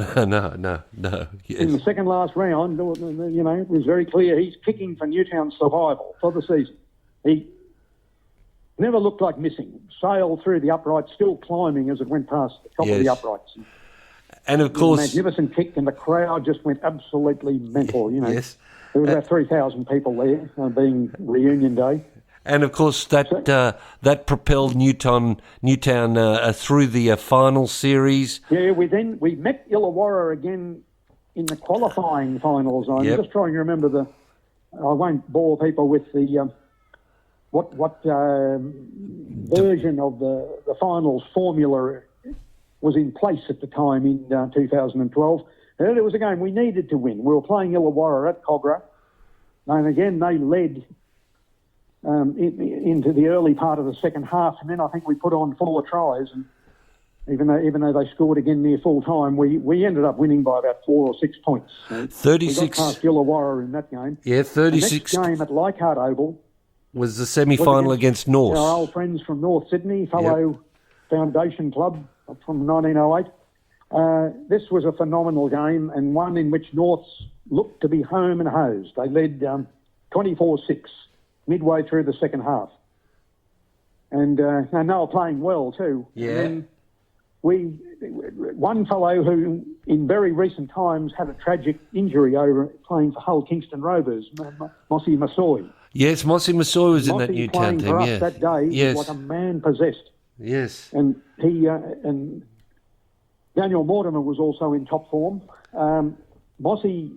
Yes. In the second last round, it was very clear he's kicking for Newtown's survival for the season. He never looked like missing. Sailed through the uprights, still climbing as it went past the top of the uprights. And of course, a magnificent kick, and the crowd just went absolutely mental. Yes. There was about 3,000 people there, being reunion day. And of course, that propelled Newtown through the final series. Yeah, we met Illawarra again in the qualifying finals. I'm just trying to remember I won't bore people with the what version of the finals formula was in place at the time in 2012. And it was a game we needed to win. We were playing Illawarra at Cogra, and again they led into the early part of the second half, and then I think we put on 4 tries, and even though they scored again near full time, we ended up winning by about 4 or 6 points. So 36. We got past Illawarra in that game. Yeah, 36. The next game at Leichhardt Oval was the semi-final against North. Our old friends from North Sydney, fellow foundation club from 1908. This was a phenomenal game, and one in which Norths looked to be home and hosed. They led 24-6 midway through the second half. And they were playing well too. Yeah. And then one fellow who in very recent times had a tragic injury over playing for Hull Kingston Rovers, Mossy Masoi. Yes, Mossy Masoi was in that Mossy Newtown playing team, for us that day was like a man possessed. Yes. And he and Daniel Mortimer was also in top form. Mossy,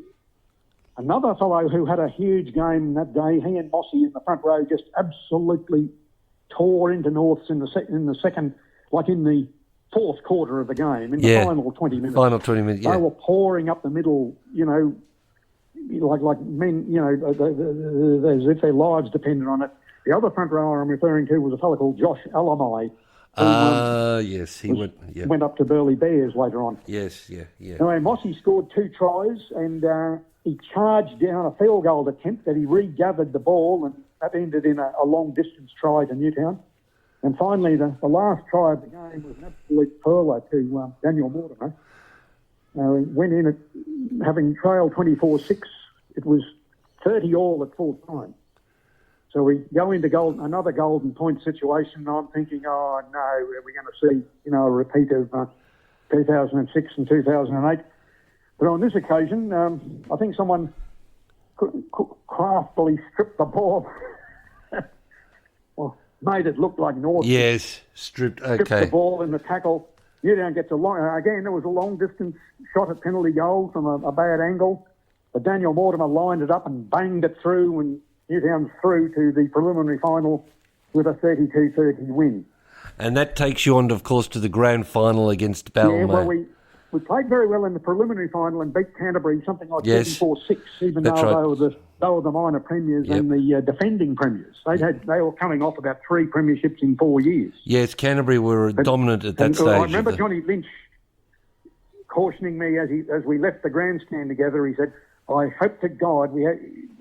another fellow who had a huge game that day, he and Mossy in the front row just absolutely tore into Norths in the second, like in the fourth quarter of the game, in the final 20 minutes. Final 20 minutes, They were pouring up the middle, like men, as if their lives depended on it. The other front rower I'm referring to was a fellow called Josh Alamai. Yes, he went up to Burleigh Bears later on. Yes, yeah. Anyway, Mossy scored 2 tries, and he charged down a field goal attempt that he regathered the ball, and that ended in a long-distance try to Newtown. And finally, the last try of the game was an absolute perler to Daniel Mortimer. He went in at having trailed 24-6. It was 30-all at full time. So we go into another golden point situation, and I'm thinking, oh, no, are we going to see, a repeat of 2006 and 2008? But on this occasion, I think someone craftily stripped the ball. Well, made it look like North. Yes, stripped the ball in the tackle. Newtown gets there was a long-distance shot at penalty goal from a bad angle. But Daniel Mortimer lined it up and banged it through, and Newtown through to the preliminary final with a 32-30 win. And that takes you on, of course, to the grand final against Balmain. Yeah, well, we played very well in the preliminary final and beat Canterbury something like 34-6, even though they were the minor premiers and the defending premiers. They were coming off about 3 premierships in 4 years. Yes, Canterbury were dominant at that stage. I remember Johnny Lynch cautioning me as we left the grandstand together. He said, I hope to God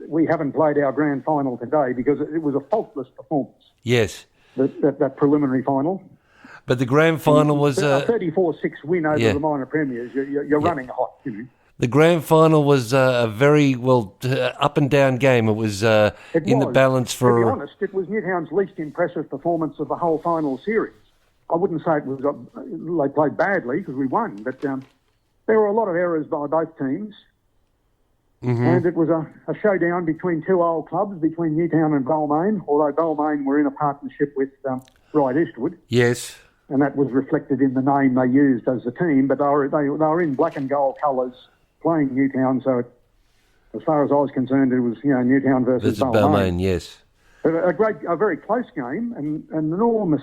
we haven't played our grand final today, because it was a faultless performance. Yes. That preliminary final. But the grand final was a 34-6 win over the minor premiers. You're running hot, The grand final was a very up and down game. It was the balance for. To be honest, it was Newtown's least impressive performance of the whole final series. I wouldn't say it was they played badly, because we won, but there were a lot of errors by both teams. Mm-hmm. And it was a showdown between 2 old clubs, between Newtown and Balmain, although Balmain were in a partnership with Wright Eastwood. Yes. And that was reflected in the name they used as a team, but they were in black and gold colours playing Newtown, so as far as I was concerned, it was Newtown versus Balmain. Yes. A very close game and enormous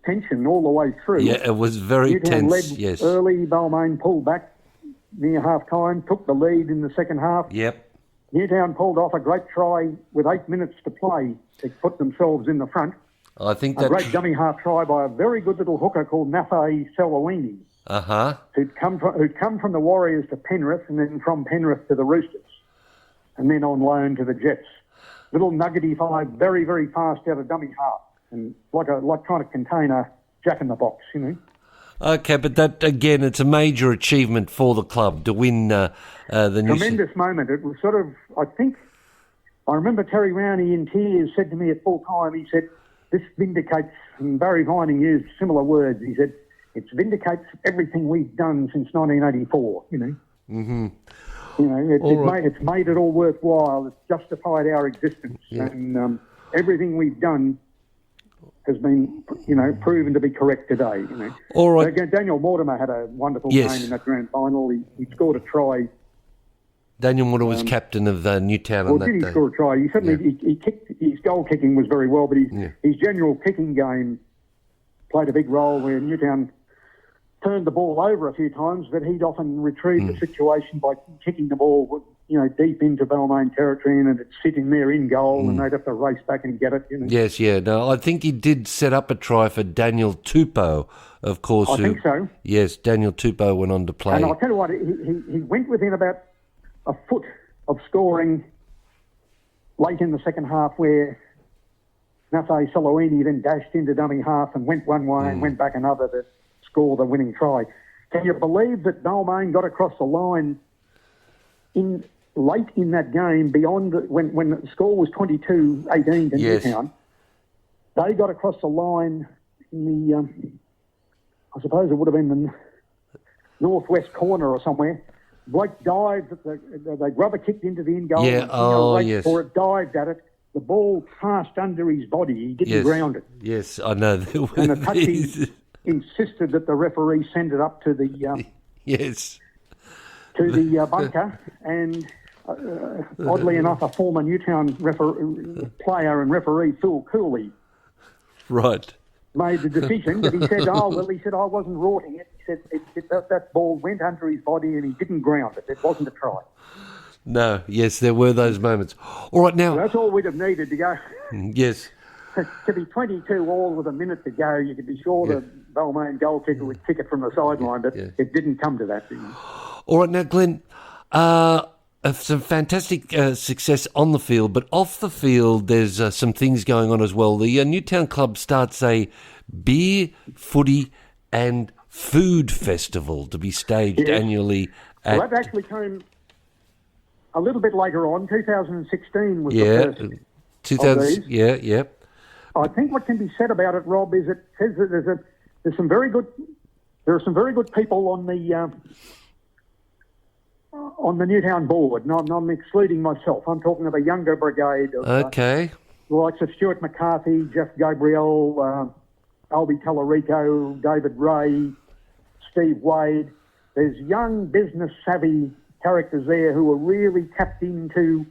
tension all the way through. Yeah, it was very Newtown tense. led Yes. early. Balmain pulled back near half time, took the lead in the second half. Yep. Newtown pulled off a great try with 8 minutes to play. They put themselves in the front. I think A great dummy half try by a very good little hooker called Nafe Salawini, who'd come from the Warriors to Penrith and then from Penrith to the Roosters, and then on loan to the Jets. Little nuggety five, very, very fast out of dummy half, and like trying to contain a jack-in-the-box, Okay, but that, again, it's a major achievement for the club to win the Tremendous moment. It was sort of, I remember Terry Rowney in tears said to me at full time, he said, this vindicates, and Barry Vining used similar words, he said, it vindicates everything we've done since 1984, Mm-hmm. It's made it all worthwhile. It's justified our existence. Yeah. And everything we've done has been, proven to be correct today. All right. Again, Daniel Mortimer had a wonderful game in that grand final. He scored a try. Daniel Mortimer was captain of Newtown on that day. Did he score a try? He certainly he kicked. His goal kicking was very well, but his general kicking game played a big role where Newtown turned the ball over a few times, but he'd often retrieve the situation by kicking the ball, deep into Balmain territory, and it'd sit in there in goal, and they'd have to race back and get it. Yes, yeah. No, I think he did set up a try for Daniel Tupou, of course. I think so. Yes, Daniel Tupou went on to play. And I'll tell you what, he went within about a foot of scoring late in the second half, where Nafe Salawini then dashed into dummy half and went one way and went back another to score the winning try. Can you believe that Balmain got across the line late in that game, beyond when the score was 22-18 to Newtown? They got across the line in the, I suppose it would have been the northwest corner or somewhere. Blake dived, they rubber kicked into the in goal. Yes. Or it dived at it. The ball passed under his body. He didn't ground it. Yes, I know. And the touchy insisted that the referee send it up to the bunker, and oddly enough, a former Newtown player and referee, Phil Cooley, made the decision. But he said, I wasn't rorting it. He said that ball went under his body and he didn't ground it. It wasn't a try. No, yes, there were those moments. All right, now... So that's all we'd have needed to go. Yes. To be 22 all with a minute to go, you could be sure the Balmain goal kicker would kick it from the sideline, but it didn't come to that. All right, now, Glenn, some fantastic success on the field, but off the field, there's some things going on as well. The Newtown Club starts a beer, footy and food festival to be staged annually. Well, that actually came a little bit later on. 2016 was the first of these. I think what can be said about it, Rob, is it says that there are some very good people on the Newtown board, and I'm excluding myself. I'm talking of a younger brigade of the likes of Stuart McCarthy, Jeff Gabriel, Albie Tallarico, David Ray, Steve Wade. There's young business-savvy characters there who are really tapped into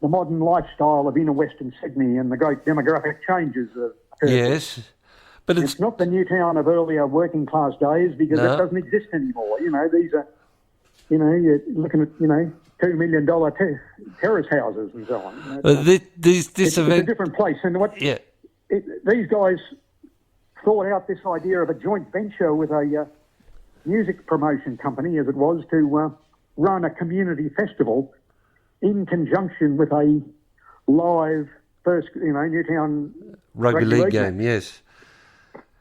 the modern lifestyle of inner Western Sydney and the great demographic changes that occurred. Yes, but it's not the Newtown of earlier working class days, because it doesn't exist anymore. These are, you're looking at, $2 million terrace houses and so on. It's a different place. And these guys thought out this idea of a joint venture with a music promotion company, as it was, to run a community festival in conjunction with a live Newtown Rugby League game, yes.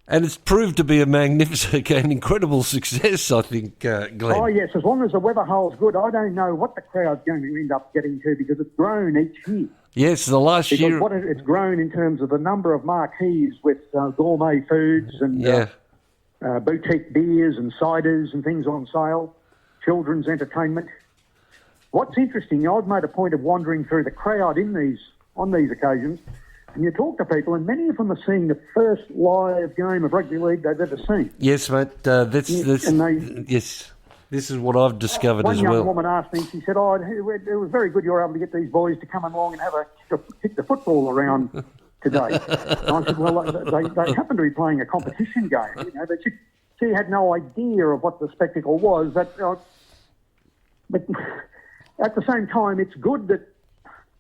And it's proved to be a magnificent and incredible success, I think, Glenn. Oh, yes, as long as the weather holds good. I don't know what the crowd's going to end up getting to, because it's grown each year. Yes, the last year... It's grown in terms of the number of marquees with gourmet foods and boutique beers and ciders and things on sale, children's entertainment. What's interesting, I've made a point of wandering through the crowd on these occasions, and you talk to people, and many of them are seeing the first live game of rugby league they've ever seen. Yes, mate. Yes. This is what I've discovered One as young well. woman asked me, she said, it was very good you were able to get these boys to come along and have kick the football around today. And I said, well, they happen to be playing a competition game. You know, she had no idea of what the spectacle was. But at the same time, it's good that,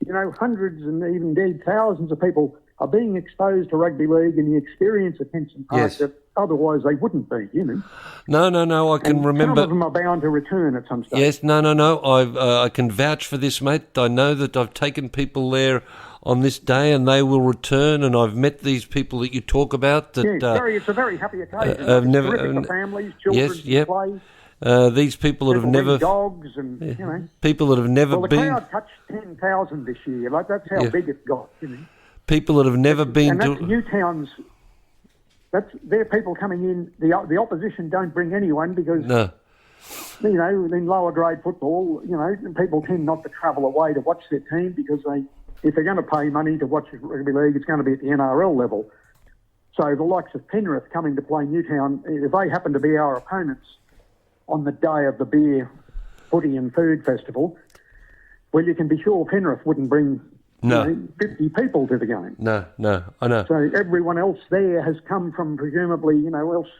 you know, hundreds and even indeed thousands of people are being exposed to rugby league and the experience at Henson Park Yes. that otherwise they wouldn't be, you know. No, I can And remember. some of them are bound to return at some stage. Yes, no. I can vouch for this, mate. I know that I've taken people there on this day and they will return, and I've met these people that you talk about. That It's a very happy occasion. I've It's never- terrific for families, children yes, to yep. play. these people that have People never... bring dogs and, you know. People that have never Well, the been... crowd touched 10,000 this year. Like, that's how Yeah. big it got, you know. People that have never been And that's to... Newtowns. They're people coming in. The opposition don't bring anyone because, No. you know, in lower grade football, you know, people tend not to travel away to watch their team because if they're going to pay money to watch rugby league, it's going to be at the NRL level. So the likes of Penrith coming to play Newtown, if they happen to be our opponents on the day of the beer, footy and food festival, well, you can be sure Penrith wouldn't bring No. 50 people to the game. No, I know. So everyone else there has come from presumably,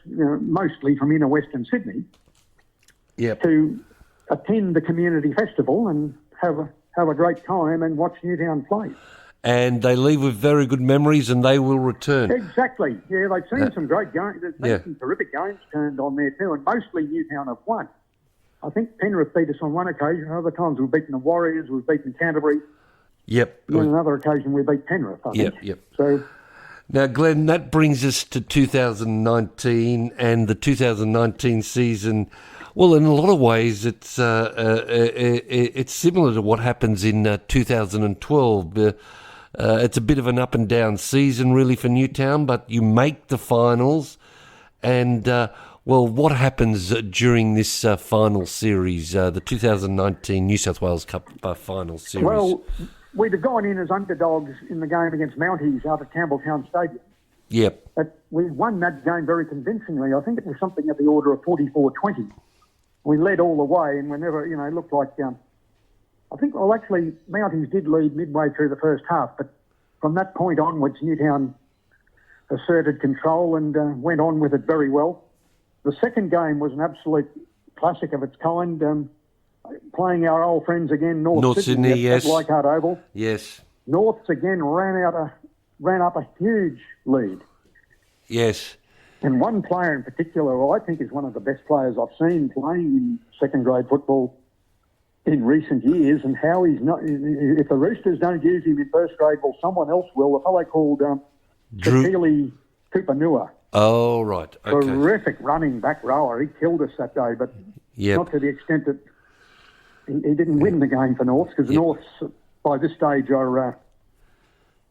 mostly from inner Western Sydney Yep. to attend the community festival and have a great time and watch Newtown play. And they leave with very good memories and they will return. Exactly. Yeah, they've seen some great games. There's been some terrific games turned on there too, and mostly Newtown have won. I think Penrith beat us on one occasion. Other times we've beaten the Warriors, we've beaten Canterbury. Yep. And on another occasion we beat Penrith, I think. Yep. So, Now, Glenn, that brings us to 2019 and the 2019 season. Well, in a lot of ways, it's similar to what happens in 2012. It's a bit of an up and down season, really, for Newtown, but you make the finals. And, what happens during this final series, the 2019 New South Wales Cup final series? well, we'd have gone in as underdogs in the game against Mounties out at Campbelltown Stadium. Yep. But we won that game very convincingly. I think it was something at the order of 44-20. We led all the way and we never, looked like... actually, Mounties did lead midway through the first half, but from that point onwards, Newtown asserted control and went on with it very well. The second game was an absolute classic of its kind, playing our old friends again, North Sydney, yes. at Leichhardt Oval. Yes. Norths again ran up a huge lead. Yes. And one player in particular, who I think is one of the best players I've seen playing in second-grade football in recent years, and how he's not... If the Roosters don't use him in first grade, well, someone else will. A fellow called Tatili Tupanua. Oh, right. Okay. Terrific running back rower. He killed us that day, but not to the extent that he didn't win the game for Norths, because the Norths, by this stage, are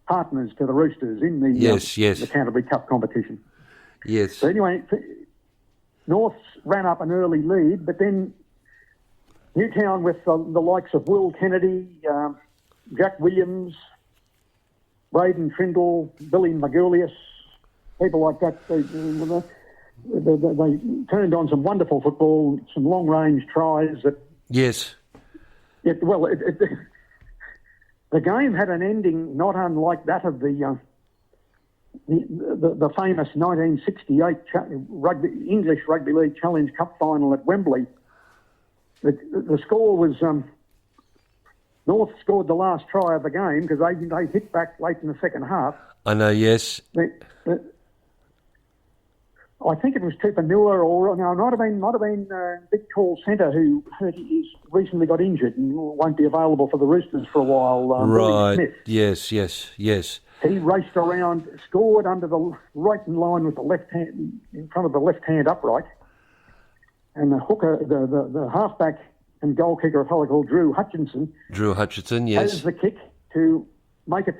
partners to the Roosters in the Canterbury Cup competition. Yes. So anyway, Norths ran up an early lead, but then Newtown, with the likes of Will Kennedy, Jack Williams, Braden Trindle, Billy Magulius, people like that, they turned on some wonderful football, some long-range tries. Yes. The game had an ending not unlike that of the famous 1968 English Rugby League Challenge Cup final at Wembley. The score was North scored the last try of the game because they hit back late in the second half. I know, yes. I think it was Tupanua, or no, it might have been big tall centre who he's recently got injured and won't be available for the Roosters for a while. Right. Smith. Yes. He raced around, scored right in line with the left hand, in front of the left hand upright. And the hooker, the halfback and goal kicker, a fellow called Drew Hutchinson, yes. has the kick to make it.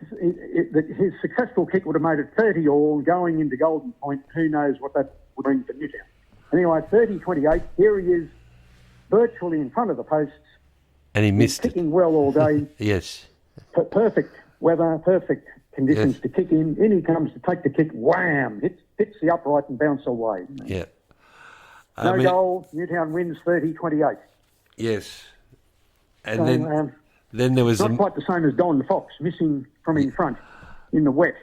His successful kick would have made it 30 all going into Golden Point. Who knows what that would bring for Newtown. Anyway, 30-28, here he is, virtually in front of the posts. And he missed it. Kicking well all day. Yes. Perfect weather, perfect conditions to kick in he comes to take the kick, wham, hits the upright and bounce away. Yeah. No goal. Newtown wins 30-28. Yes. And So, then there was... not quite the same as Don Fox, missing from in front in the wet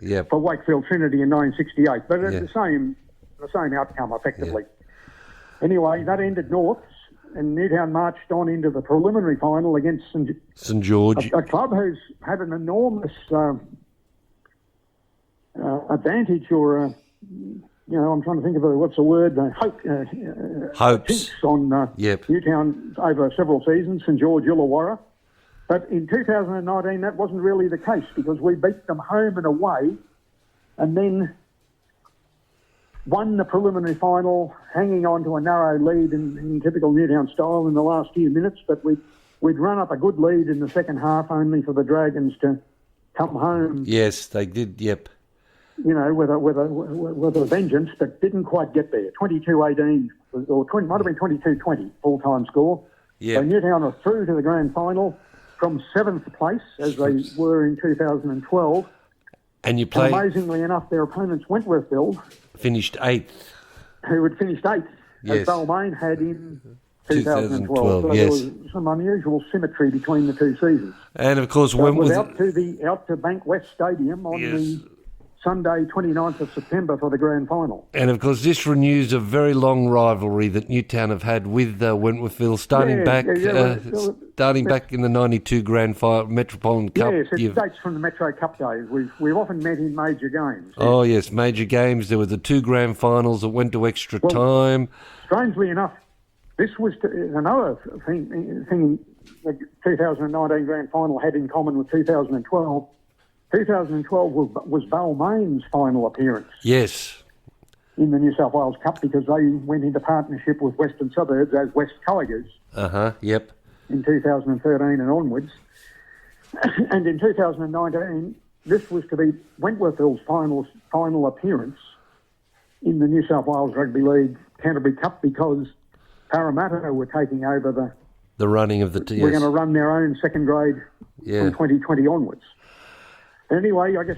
Yep. for Wakefield Trinity in 1968. But it's the same outcome, effectively. Yeah. Anyway, that ended Norths, and Newtown marched on into the preliminary final against St George. a club who's had an enormous advantage, or I'm trying to think of what's the word, Hopes on Yep. Newtown over several seasons, St George Illawarra. But in 2019, that wasn't really the case, because we beat them home and away, and then won the preliminary final, hanging on to a narrow lead in typical Newtown style in the last few minutes. But we'd run up a good lead in the second half, only for the Dragons to come home. Yes, they did. Yep. With a vengeance, but didn't quite get there. 22-18, or 20, might have been 22-20 full-time score. Yeah. So Newtown are through to the grand final from 7th place, as they were in 2012. And you And play... amazingly enough, their opponents, Wentworthville, Finished 8th. who had finished 8th, Yes. as Balmain had in 2012. 2012, So yes. there was some unusual symmetry between the two seasons. And, of course, So it when was was... out to Bank West Stadium on the Sunday, 29th of September for the grand final. And, of course, this renews a very long rivalry that Newtown have had with Wentworthville, starting back in the 92 Grand Final Metropolitan Cup. Yes, it dates from the Metro Cup days. We've often met in major games. Oh, yes, major games. There were the 2 grand finals that went to extra time. Strangely enough, this was another thing the 2019 grand final had in common with 2012. 2012 was Balmain's final appearance. Yes. In the New South Wales Cup, because they went into partnership with Western Suburbs as West Tigers. Yep. In 2013 and onwards. And in 2019, this was to be Wentworthville's final appearance in the New South Wales Rugby League Canterbury Cup, because Parramatta were taking over the running of the... We're going to run their own second grade from 2020 onwards. Anyway, I guess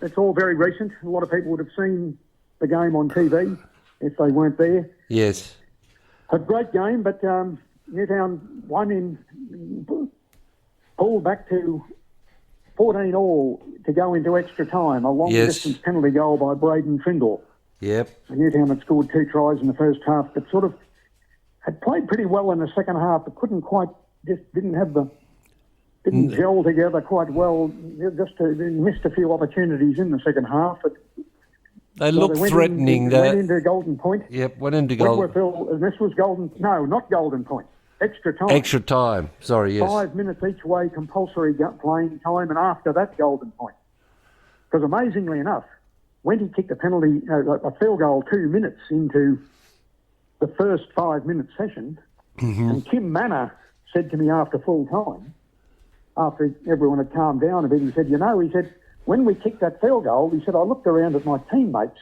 it's all very recent. A lot of people would have seen the game on TV if they weren't there. Yes. A great game, but Newtown won pulled back to 14-all to go into extra time. A long-distance penalty goal by Braden Trindle. Yep. And Newtown had scored 2 tries in the first half, but sort of had played pretty well in the second half, but didn't gel together quite well. Missed a few opportunities in the second half. But they looked threatening. Went into Golden Point. Yep, went into Golden Point. And this was not Golden Point. Extra time. Extra time, sorry, yes. 5 minutes each way, compulsory playing time, and after that, Golden Point. Because amazingly enough, when he kicked a penalty, a field goal 2 minutes into the first 5-minute session, and Kim Manor said to me after full time, after everyone had calmed down a bit, he said, when we kicked that field goal, he said, I looked around at my teammates,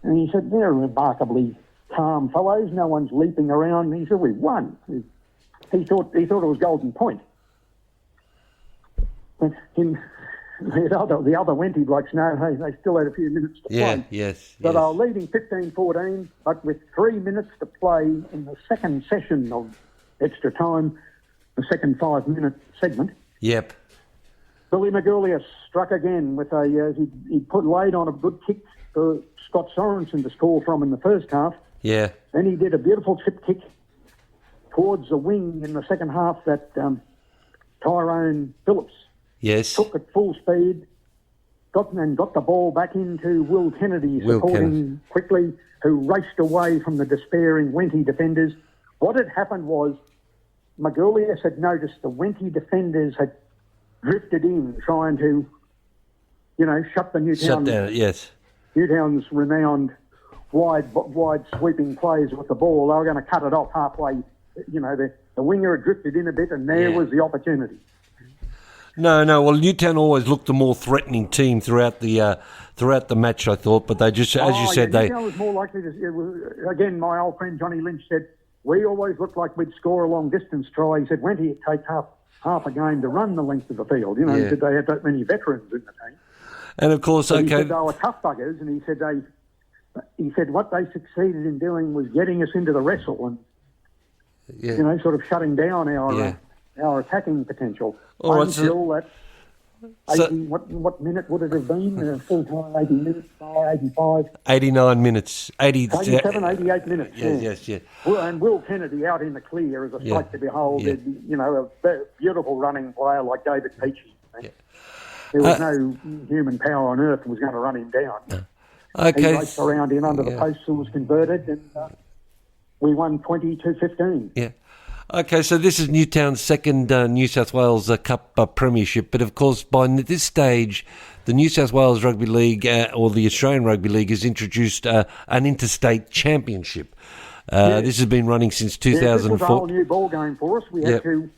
and he said, they're remarkably calm fellows, no one's leaping around. And he said, we won. He thought it was Golden Point. But the other Wenty blokes know, hey, they still had a few minutes to play. Yes. So they were leading 15-14, but with 3 minutes to play in the second session of extra time, the second 5-minute segment. Yep. Billy Magoulias struck again with he laid on a good kick for Scott Sorensen to score from in the first half. Yeah. Then he did a beautiful chip kick towards the wing in the second half that Tyrone Phillips took at full speed, got the ball back into Will Kennedy supporting quickly, who raced away from the despairing Wenty defenders. What had happened was Magoulias had noticed the Wenty defenders had drifted in, trying to, shut the Newtown. Shut down, yes. Newtown's renowned wide sweeping plays with the ball. They were going to cut it off halfway. The winger had drifted in a bit, and there was the opportunity. No. Well, Newtown always looked the more threatening team throughout the match, I thought. But they just, as you said, Newtown was more likely to. Again, my old friend Johnny Lynch said, we always looked like we'd score a long-distance try. He said, Wenty, it takes half a game to run the length of the field. He said they had that many veterans in the team. And, of course, He said they were tough buggers, and he said he said what they succeeded in doing was getting us into the wrestle and, sort of shutting down our attacking potential. All right, until that 80, what minute would it have been? Full time, 80 minutes, 85? 89 minutes. 87, 88 minutes. Yes. And Will Kennedy out in the clear is a sight to behold. Yeah. A beautiful running player like David Peachy. There was no human power on earth that was going to run him down. Okay. He raced around in under the post and was converted, and we won 20-15. Yeah. Okay, so this is Newtown's second New South Wales Cup premiership, but of course by this stage the New South Wales Rugby League or the Australian Rugby League has introduced an interstate championship. This has been running since 2004. This was a whole new ball game for us. We had to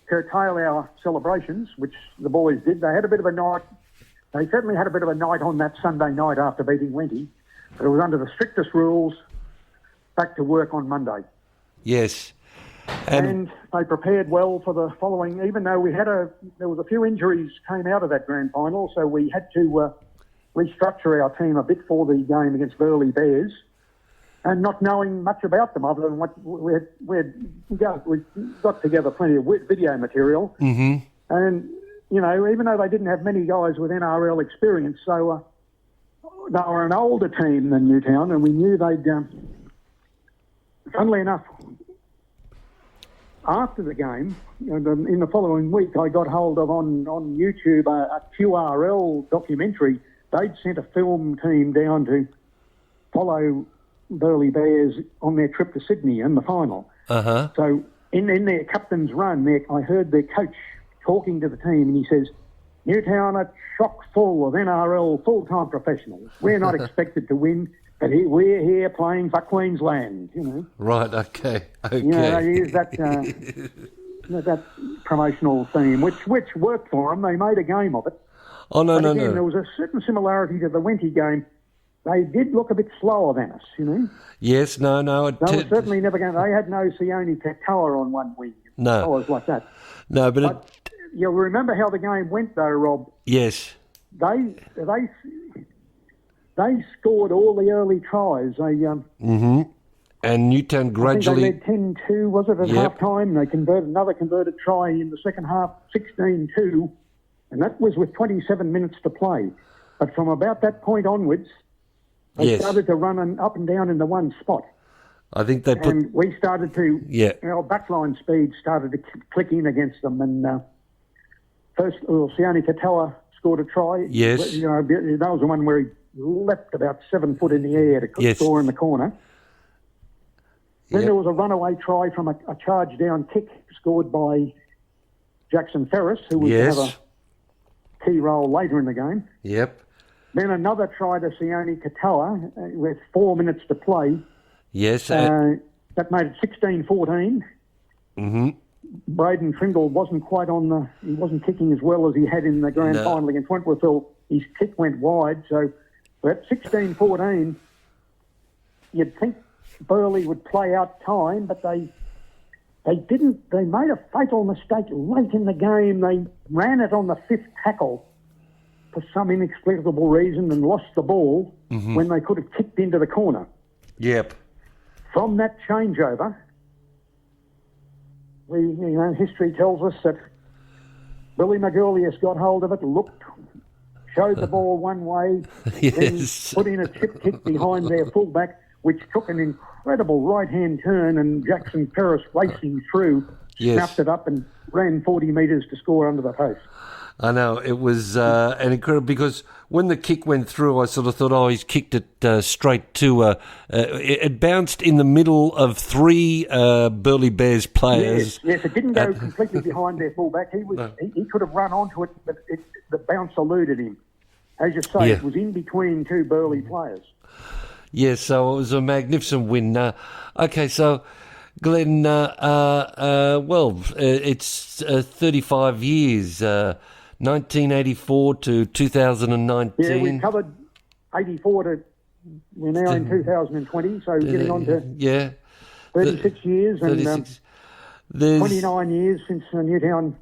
curtail our celebrations, which the boys did. They had a bit of a night. They certainly had a bit of a night on that Sunday night after beating Wenty, but it was under the strictest rules. Back to work on Monday. Yes. And they prepared well for the following, even though there was a few injuries came out of that grand final, so we had to restructure our team a bit for the game against Burleigh Bears, and not knowing much about them other than what we got together plenty of video material. Mm-hmm. And, even though they didn't have many guys with NRL experience, so they were an older team than Newtown, and we knew they'd, funnily enough, after the game, in the following week, I got hold of on YouTube a QRL documentary. They'd sent a film team down to follow Burleigh Bears on their trip to Sydney in the final. Uh-huh. So in their captain's run, I heard their coach talking to the team, and he says, "Newtown are chock full of NRL full-time professionals. We're not expected to win, but we're here playing for Queensland." Right. Okay. They used that that promotional theme, which worked for them. They made a game of it. Oh no, but no. There was a certain similarity to the Wenty game. They did look a bit slower than us, Yes. No. They were certainly never going. They had no Sione Katoa on one wing. No. Fellas like that. No, but you'll remember how the game went, though, Rob. Yes. They scored all the early tries. And Newtown gradually... I think they led 10-2, was it, at half-time? They converted another converted try in the second half, 16-2, and that was with 27 minutes to play. But from about that point onwards, they started to run up and down in the one spot. I think they put... And we started to... Our backline speed started to click in against them, and first, Sione Katoa scored a try. Yes. That was the one where he leapt about 7 foot in the air to score in the corner. Then there was a runaway try from a charge down kick scored by Jackson Ferris, who was to have a key role later in the game. Yep. Then another try to Sione Katoa with 4 minutes to play. Yes. That made it 16-14. Mm-hmm. Braden Tringle wasn't quite he wasn't kicking as well as he had in the grand final against Wentworthville. His kick went wide, so at 16-14, you'd think Burleigh would play out time, but they didn't. They made a fatal mistake late in the game. They ran it on the fifth tackle for some inexplicable reason and lost the ball when they could have kicked into the corner. Yep. From that changeover, history tells us that Billy McGurlius got hold of it, looked, showed the ball one way, then put in a chip kick behind their fullback, which took an incredible right-hand turn, and Jackson Ferris racing through, snapped it up and ran 40 metres to score under the post. I know, it was an incredible, because when the kick went through, I sort of thought, he's kicked it straight to... it bounced in the middle of three Burleigh Bears players. Yes, it didn't go completely behind their fullback. He could have run onto it, but the bounce eluded him. As you say, it was in between two Burleigh players. Yes, so it was a magnificent win. Okay, so Glenn, it's 35 years, 1984 to 2019. Yeah, we covered 84 to... We're now in 2020, so getting on to 36 years 36. And 29 years since Newtown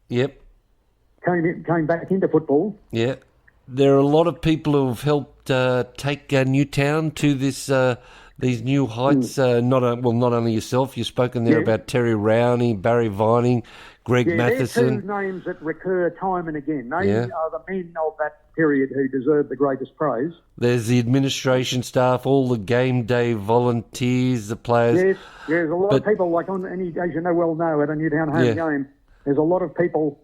came back into football. Yeah. there are a lot of people who have helped take Newtown to these new heights. Not only yourself. You've spoken there about Terry Rowney, Barry Vining, Greg Matheson. They're two names that recur time and again. They are the men of that period who deserve the greatest praise. There's the administration staff, all the game day volunteers, the players. Yes, there's a lot of people, like as you know, at a Newtown home game, there's a lot of people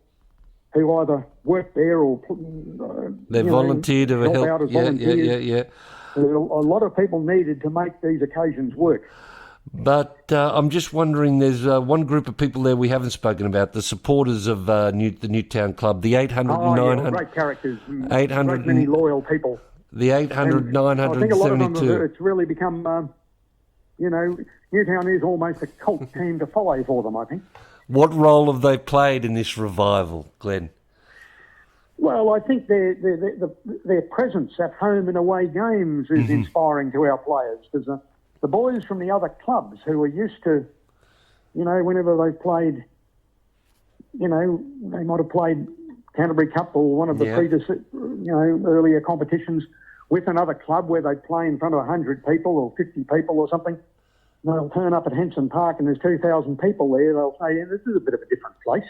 who either work there or they volunteer to help out as volunteers. Yeah. A lot of people needed to make these occasions work. But I'm just wondering, there's one group of people there we haven't spoken about, the supporters of the Newtown Club, the 800 and 900. Great characters, 800 many loyal people. The 800, 972. I think a lot of them, it's really become, Newtown is almost a cult team to follow for them, I think. What role have they played in this revival, Glenn? Well, I think their presence at home and away games is inspiring to our players, because the boys from the other clubs who are used to, whenever they've played, they might have played Canterbury Cup or one of the earlier competitions with another club where they play in front of 100 people or 50 people or something. They'll turn up at Henson Park and there's 2,000 people there. They'll say, this is a bit of a different place,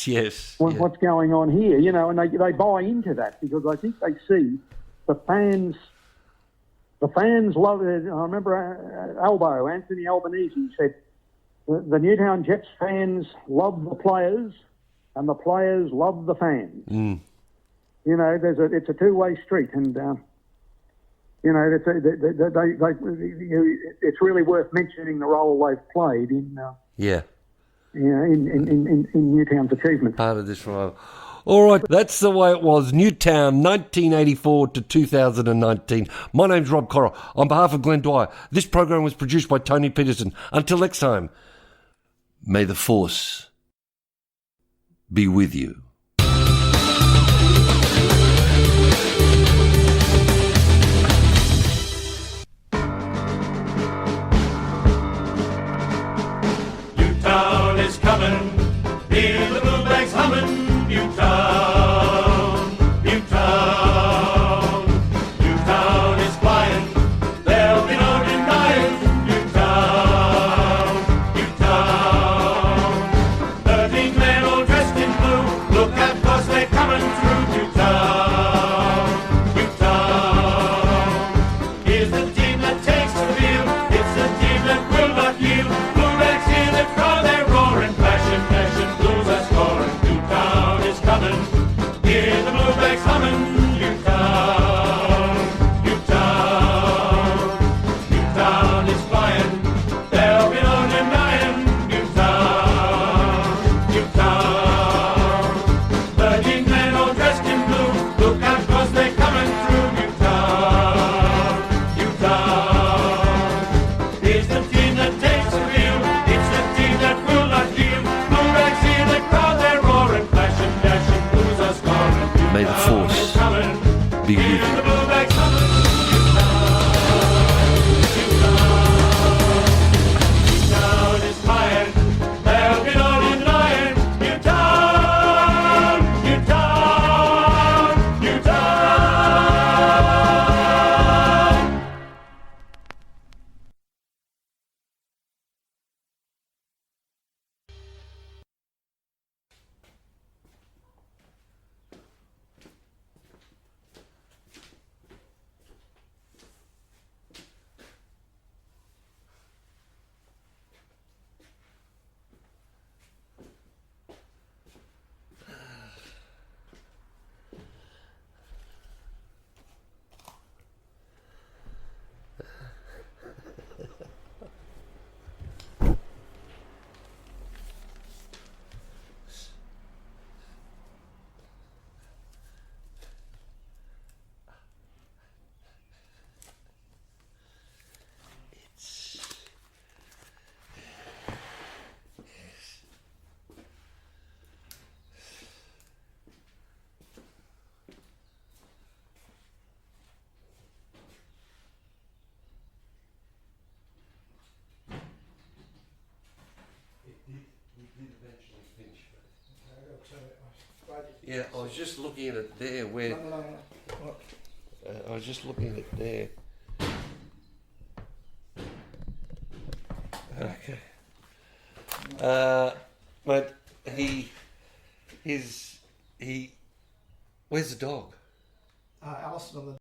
Yes. What's going on here, and they buy into that because I think they see the fans love it. I remember Anthony Albanese said, the Newtown Jets fans love the players and the players love the fans. It's a two-way street, and it's really worth mentioning the role they've played in Newtown's achievement. Part of this revival. All right, that's the way it was. Newtown, 1984 to 2019. My name's Rob Corra. On behalf of Glen Dwyer, this program was produced by Tony Peterson. Until next time, may the force be with you. Newtown is coming, hear the blue bags humming. Newtown, Newtown, Newtown is flying, there'll be no denying. Newtown, Newtown, 13 men all dressed in blue, look at us, they're coming through. Newtown, Newtown, is the team that takes the field, it's the team that will not yield. Blue Reds hear the crowd, they're roaring, flashing, blues are scoring. Newtown is coming, hear the blue bags humming. Newtown, Newtown, Newtown is flying, there'll be no denying. Newtown, Newtown, 13 men all dressed in blue, look out 'cause they're coming through. Newtown, Newtown, is the team that takes the field, it's the team that will not yield. Blue bags hear the crowd, they're roaring, flashing, dashing, blues are scoring. May the force be with you. The blue bags humming. Newtown is flying, there'll be no denying. Newtown, Newtown, Newtown. Yeah, I was just looking at it there where... I was just looking at it there. Okay. But where's the dog? Alison on the